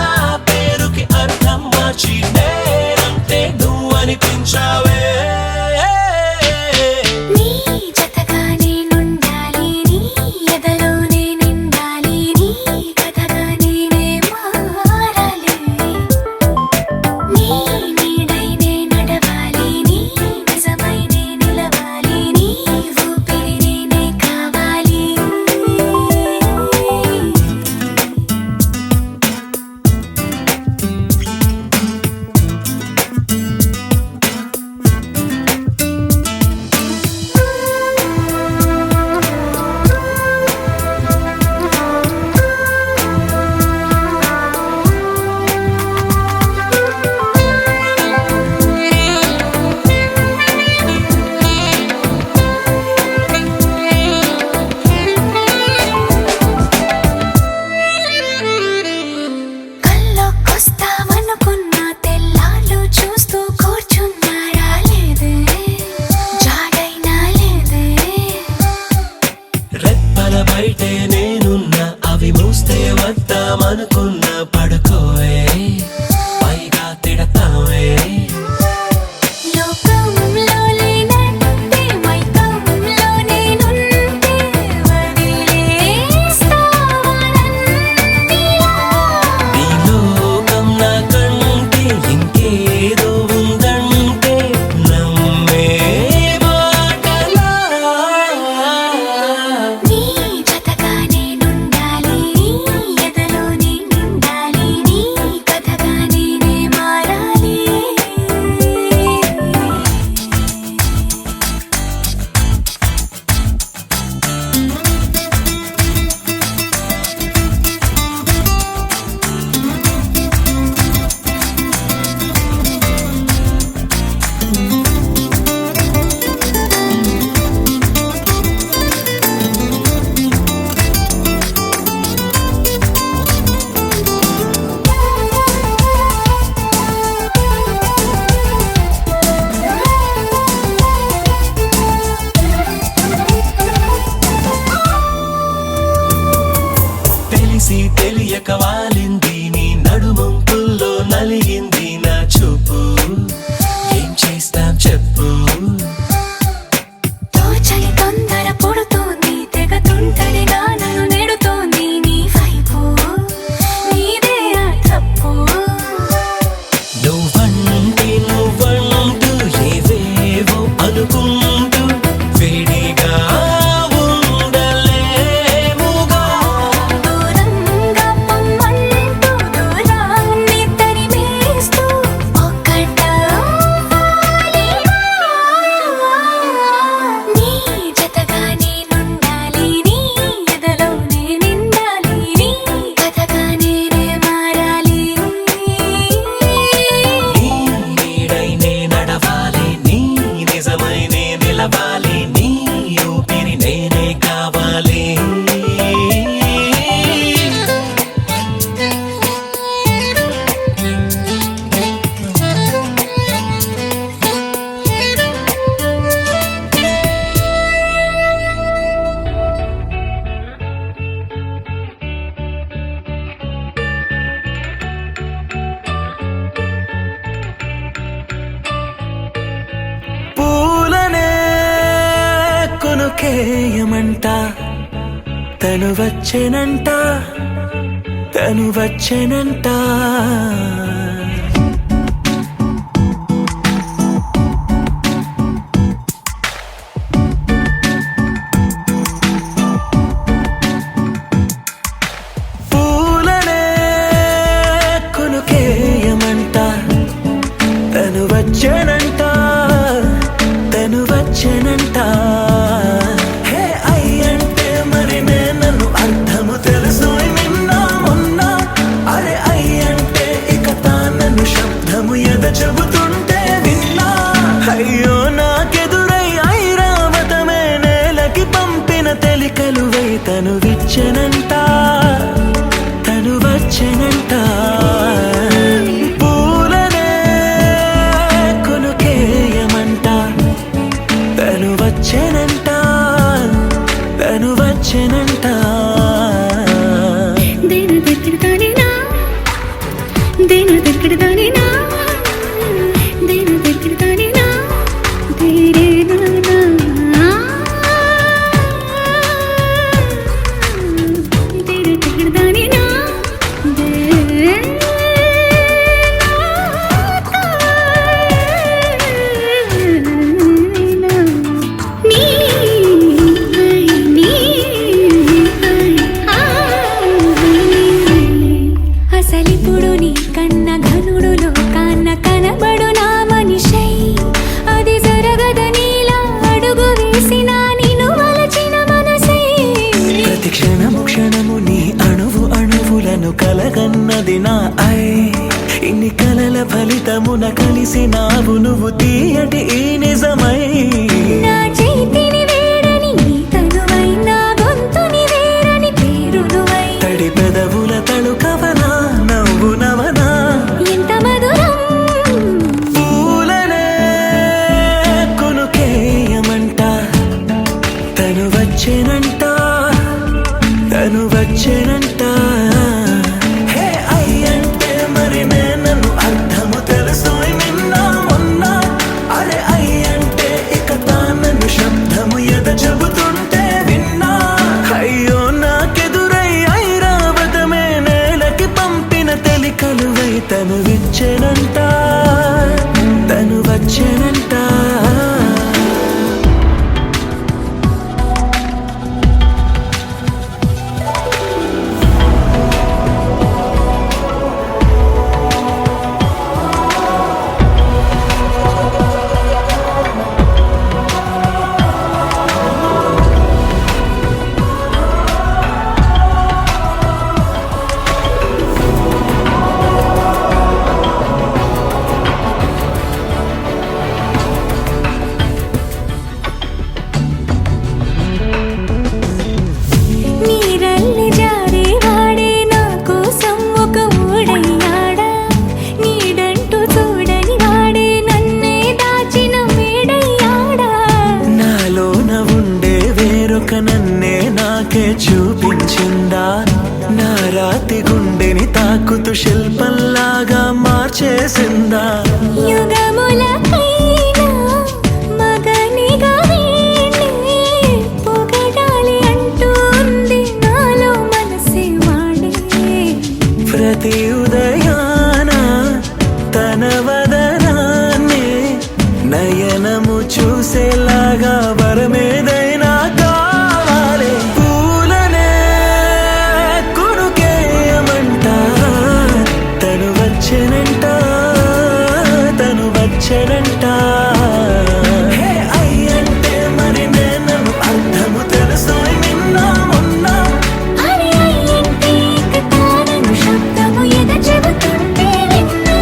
పేరుకి అర్థం మార్చి నేనంటే నువ్వు అనిపించావే నీ జతగా నేనుండాలి నీ ఎదలోనే నిండాలి నీ కథగా నేనే మారాలి నీ నీడై నే నడవాలి నీ నిజమై నే నిలవాలి నీ ఊపిరి నేనే కావాలి కల్లోకొస్తావనుకున్నా తెల్లాళ్ళు చూస్తూ కూర్చున్నా రాలేదే జాడైనా లేదే రెప్పల బయటే నేనున్నా అవి మూస్తే వద్దామనుకున్నా పడుకోవే పైగా తిడతావే లోకంలో లేనంటే మైకంలో నేనుంటే వదిలేస్తావా నన్నిలా నీ లోకం నాకంటే ఇంకేదో ఉందంటే నమ్మే మాటలా నీ జతగా నేనుండాలి నీ ఎదలోనే నిండాలి నీ కథగా నేనే మారాలి తెలిసి తెలియక వాలింది నీ నడుమంపుల్లో నలిగింది నా చూపు ఏం చేస్తాం చెప్పు తోచని తొందర పుడుతోంది తెగ తుంటరిగా నన్ను నెడుతోంది నీ వైపు నీదే ఆ తప్పు నువ్వంటూ ఏవేవో అనుకుంటూ వేడిగా ఉండలేముగా దూరంగా పొమ్మంటూ దూరాన్ని తరిమేస్తూ ఒక్కటవ్వాలి నీ జతగా నేనుండాలి నీ ఎదలోనే నిండాలి నీ కథగా నేనే మారాలి నీ నీడై నే నడవాలి నీ నిజమై నే నిలవాలి నీ ఊపిరి నేనే కావాలి పూలనే కొనుకేయమంట తను వచ్చెనంట తను వచ్చెనంట పూలనే కొనుకేయమంట తను వచ్చెనంట తను వచ్చెనంట హే అయ్యంటే మరి నన్ను అర్థము తెలుసు నిన్న మొన్న అరే అయ్యంటే ఇక తానను శబ్దము ఎద చెబుతుంటే విన్నా అయ్యో నాకెదురై ఐరావతమే నేలకి పంపిన తెలికలువై తను విచ్చెనంట తను వచ్చెనంట పూలనే కొనుకే జీవితమున కలిసినావు నువ్వు తీయటి ఈ నిజమై నా చేతిని వేడని నీ తనువై నా గొంతుని వేరని పేరు నువ్వై తడి పెదవుల తళుకవనా నవ్వు నవనా ఎంత మధురం పూలనే కొనుకేయమంట తను వచ్చేనంట తను వచ్చేనంట హే అయ్యంటే మరి నన్ను అర్థము తెలుసు నిన్న మొన్న అరే అయ్యంటే ఇక తానను శబ్దము ఎద చెబుతుంటే విన్నా అయ్యో నాకెదురై ఐరావతమే నేలకి పంపిన తెలికలువై తను విచ్చెనంట తను వచ్చేనంట నీరల్లి జారే వాడే నా కోసం ఒక ఊడయ్యాడా నీడంటూ చూడని వాడే నన్నే దాచిన మేడయ్యాడా నాలోన ఉండే వేరొక నన్నే నాకే చూపించిందా నా రాతి గుండెని తాకుతూ శిల్పంలాగా మార్చేసిందా యుగములకైనా మగనిగా వీణ్ణి పొగడాలి అంటూంది నాలో మనసే వాడే ప్రతి ఉదయాన తన వదనాన్ని నయనము చూసేలాగా వరమేదైనా కావాలి పూలనే కొనుకేయమంట తను వచ్చేనంట తను వచ్చేనంట హే అయ్యంటే మరి నన్ను అర్థము తెలుసు నిన్న మొన్న అరే అయ్యంటే ఇక తానను శబ్దము ఎద చెబుతుంటే విన్నా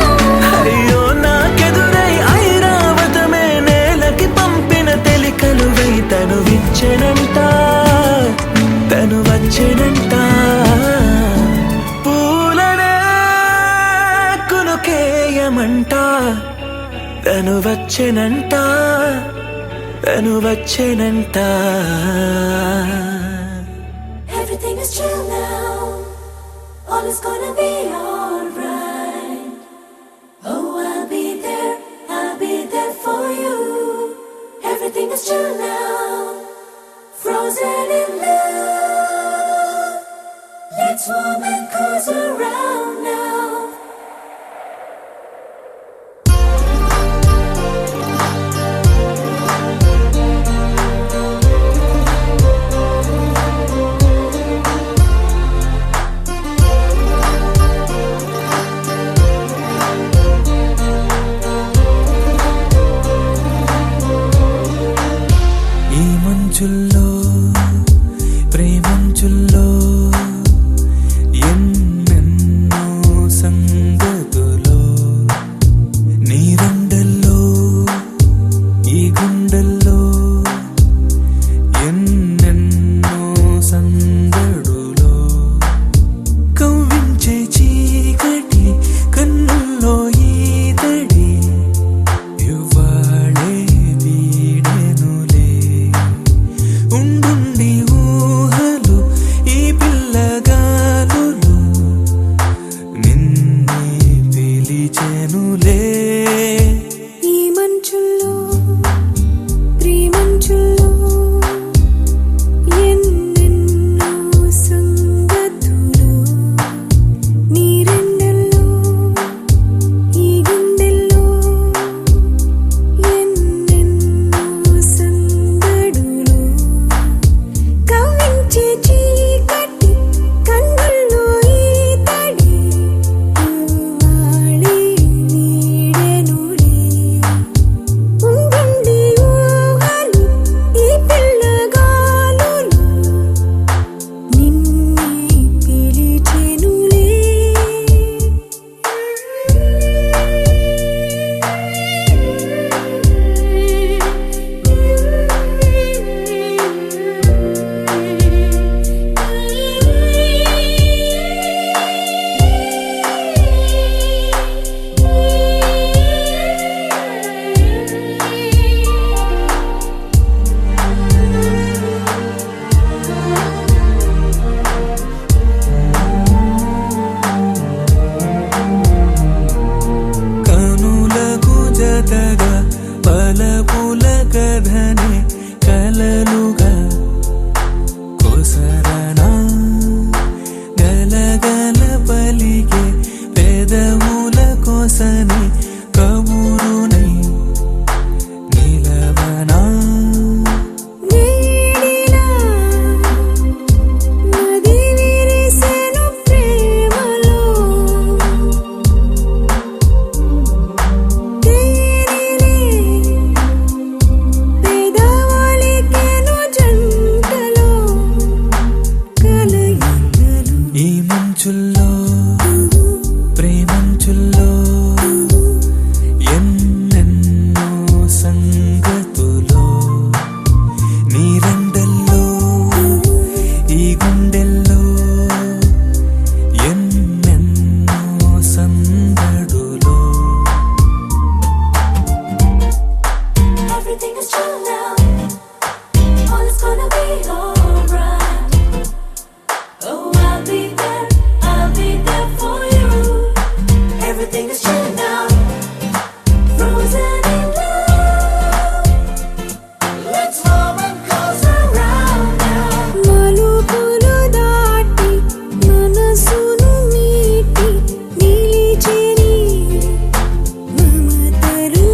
అయ్యో నాకెదురై ఐరావతమే నేలకి పంపిన తెలికలువై తను విచ్చెనంట తను వచ్చేనంట పూలనే కొనుకేయమంట తను వచ్చేనంట తను వచ్చేనంట Everything is chill now. All is gonna be alright. Oh, I'll be there for you. Everything is chill now. Frozen in love. Let's warm and cozy around now. ఈ మంచుల్లో ప్రేమంచుల్లో ఎన్నెన్నో సంగతులో నీ రెండల్లో ఈ గుండెల్లో ఎన్నెన్నో సందడులో కవ్వించే చీకటి కన్నుల్లో ఈతడి ఇవ్వాళే వీడెనులే కబురునై నిలవనా వేడిలా నది విరిసెను ప్రేమలో తేనెలే పెదవులికెను జంటలో కలయికలు ఈ మంచుల్లో ప్రేమంచుల్లో ఎన్నెన్నో సంగతులో నీరండల్లో ఈ గుండెల్లో ఎన్నెన్నో సందడులో Everything is true now. All is gonna be alright. Oh, I'll be there for you. Everything is true now. Frozen in love. Let's love and cause around now. మలుపులు దాటి మనసును మీటి నిలిచెని మమతలు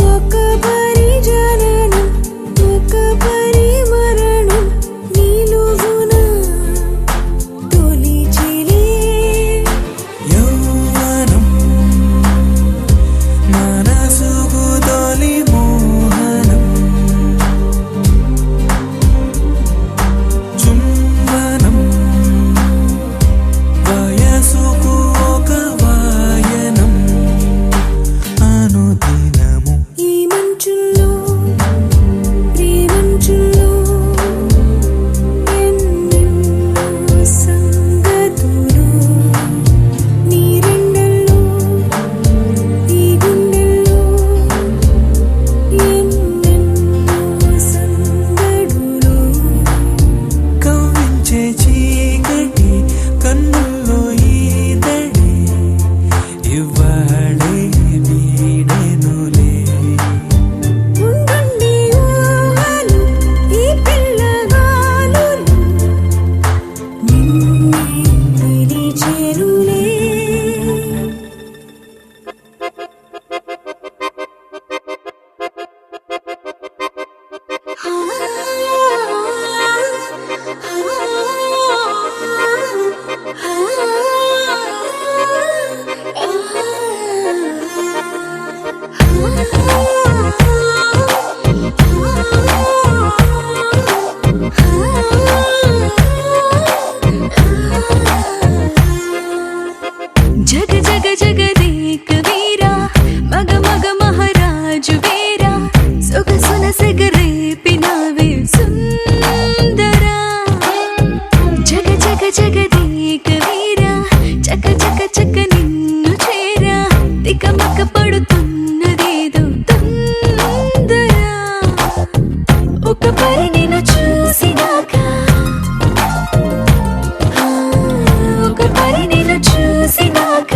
ఒక పరిజననం ఒక పరిమరణం నిలువున తొలిచెలే యౌవనం మనసుకు తొలి మోహనం చుంబనం వయసుకు ఒక వాయనం అనుదినము ఈ మంచుల్లో ప్రేమంచుల్లో ఎన్నెన్నో సంగతులు నీరెండల్లో ఈ గుండెల్లో ఎన్నెన్నో సందడులు కవ్వించే చీకటి కన్నుల్లో ఈదడి ఇవ్వాళే వీడెనులే ఉండుండి ఊహలు ఈ పిల్లగాలులు నిన్నే పిలిచెరులే జగ జగ జగదేక వీరా మగ మగ మహారాజు వీరా సొగసున సెగరేపినావే సుందరా జగ జగ జగదేక వీరా చక చక చక నిన్ను చేరా తికమక పడుతున్నదేదో తొందరా ఒక పరి నిన్ను చూసినాక ఒక పరి నిన్ను చూసినాక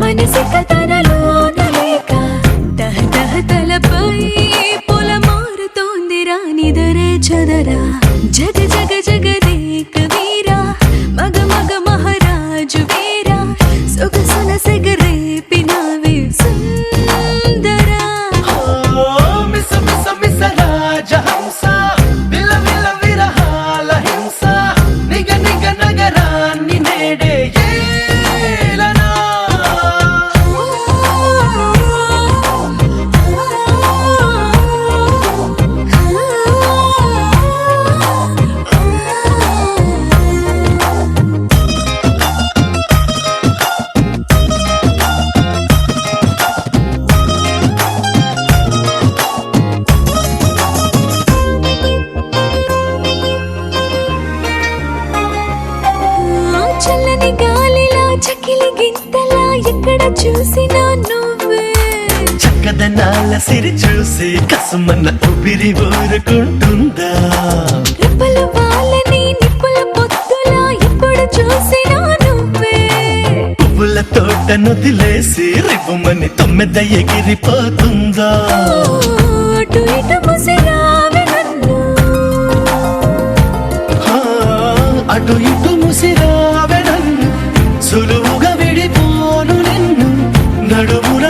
మనసిక తనలోన లేక దహ దహ తలపై పొల మారుతోంది రానిదరే చదరా జగ జగ జగదేక వీరా మగ మగ మహారాజు వీరా సొగసున సెగరేపినావే సుందరా మిస మిస మిస రాజహంస విల విల విరహాల హింస నిగ నిగ నగరాన్ని నేడే ఏలనా చల్లని గాలిలా చకిలి గింతలా ఎక్కడ చూసినా నువ్వే చక్కదనాల సిరి చూసి కసుమన్న ఊపిరి ఊరుకుంటుందా రెప్పలు వాళ్ళని నిప్పుల పొత్తులా ఎప్పుడు చూసినా నువ్వే పువ్వుల తోట నొదిలేసి రివ్వుమని తొమ్మిద ఎగిరిపోతుందా అటు ఇటు ముసిరావే నన్ను అటు ఇటు ముసిరావెడన్ను సులువుగా విడిపోను నిన్ను నడుముర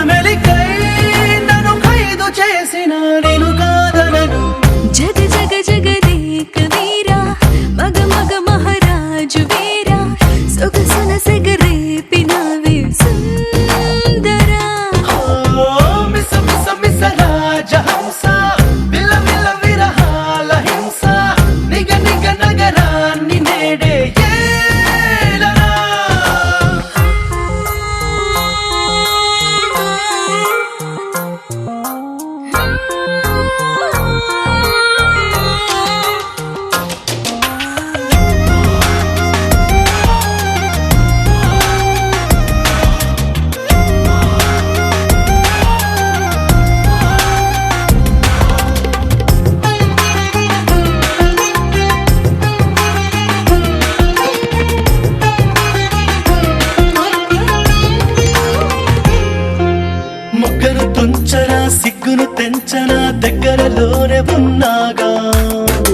దగ్గరలోనే ఉన్నాగా.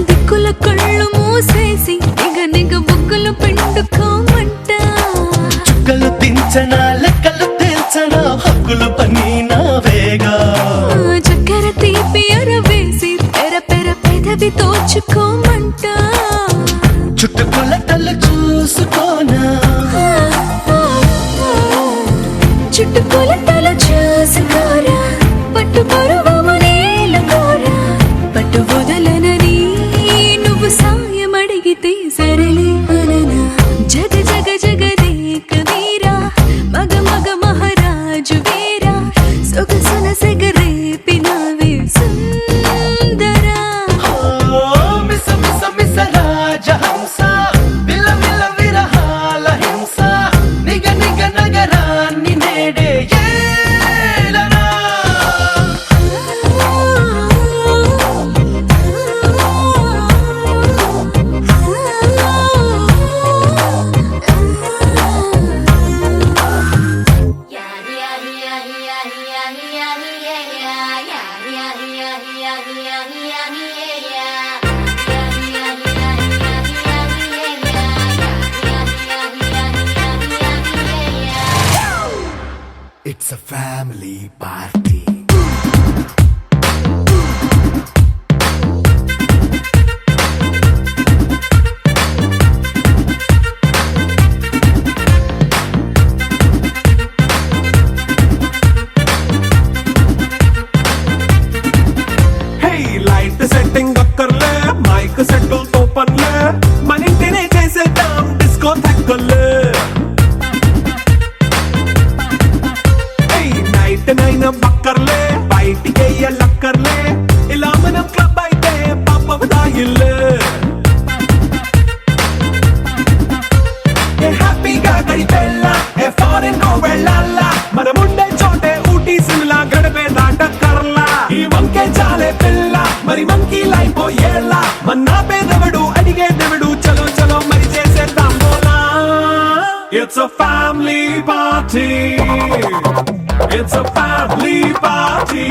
దిక్కుల కళ్ళు మూసేసి నిగ బుగ్గలు పిండుకోమంట. చుక్కలు దించనా లెక్కలు తేల్చనా హక్కులు పని నావేగా. చక్కెర తీపి అరవేసి పెర పెదవి తోచుకోమంట. చుట్టుకొలతలు చూసుకోనా. చుట్టుకొలతలు చూసుకోరా. పట్టు పరువము నేలకోరా. పట్టు వదలనని నువ్వు సాయం అడిగితే సరలే అననా. జగ జగ జగదేక వీరా మగ మగ మహారాజు వీరా. సొగసున సెగరేపినవే సుందరా. మిస మిస మిస రాజహంస విల విల విరహాల హింస. నిగ నిగ నగరాన్ని నేడే ఏలనా. It's a family party. Hey, light setting అక్కర్లే మైక్ సెట్టుల్ తో పనులే మన ఇంటినే చేసేద్దాం డిస్కో థక్కర్లే. నైట్ నైన్ బక్కర్లే బయటికెయ్యలక్కర్లే ఇలా మనం క్లబ్ అయితే పాపదాయిల్లే. హ్యాపీగా గడిపెళ్ళ ఏ ఫారెన్ కో వెళ్ళాల మనముండే చోటే ఊటీ సిమ్లా గడిపే దాటక్కర్లా. ఈ వంకే చాలే పిల్ల మరి మంకీ లైపోయేళ్ళ మన్నా పేదవడు అడిగే దేవుడు చలో చలో మరి చేసేద్దాం బోలా. It's a family party. It's a family party.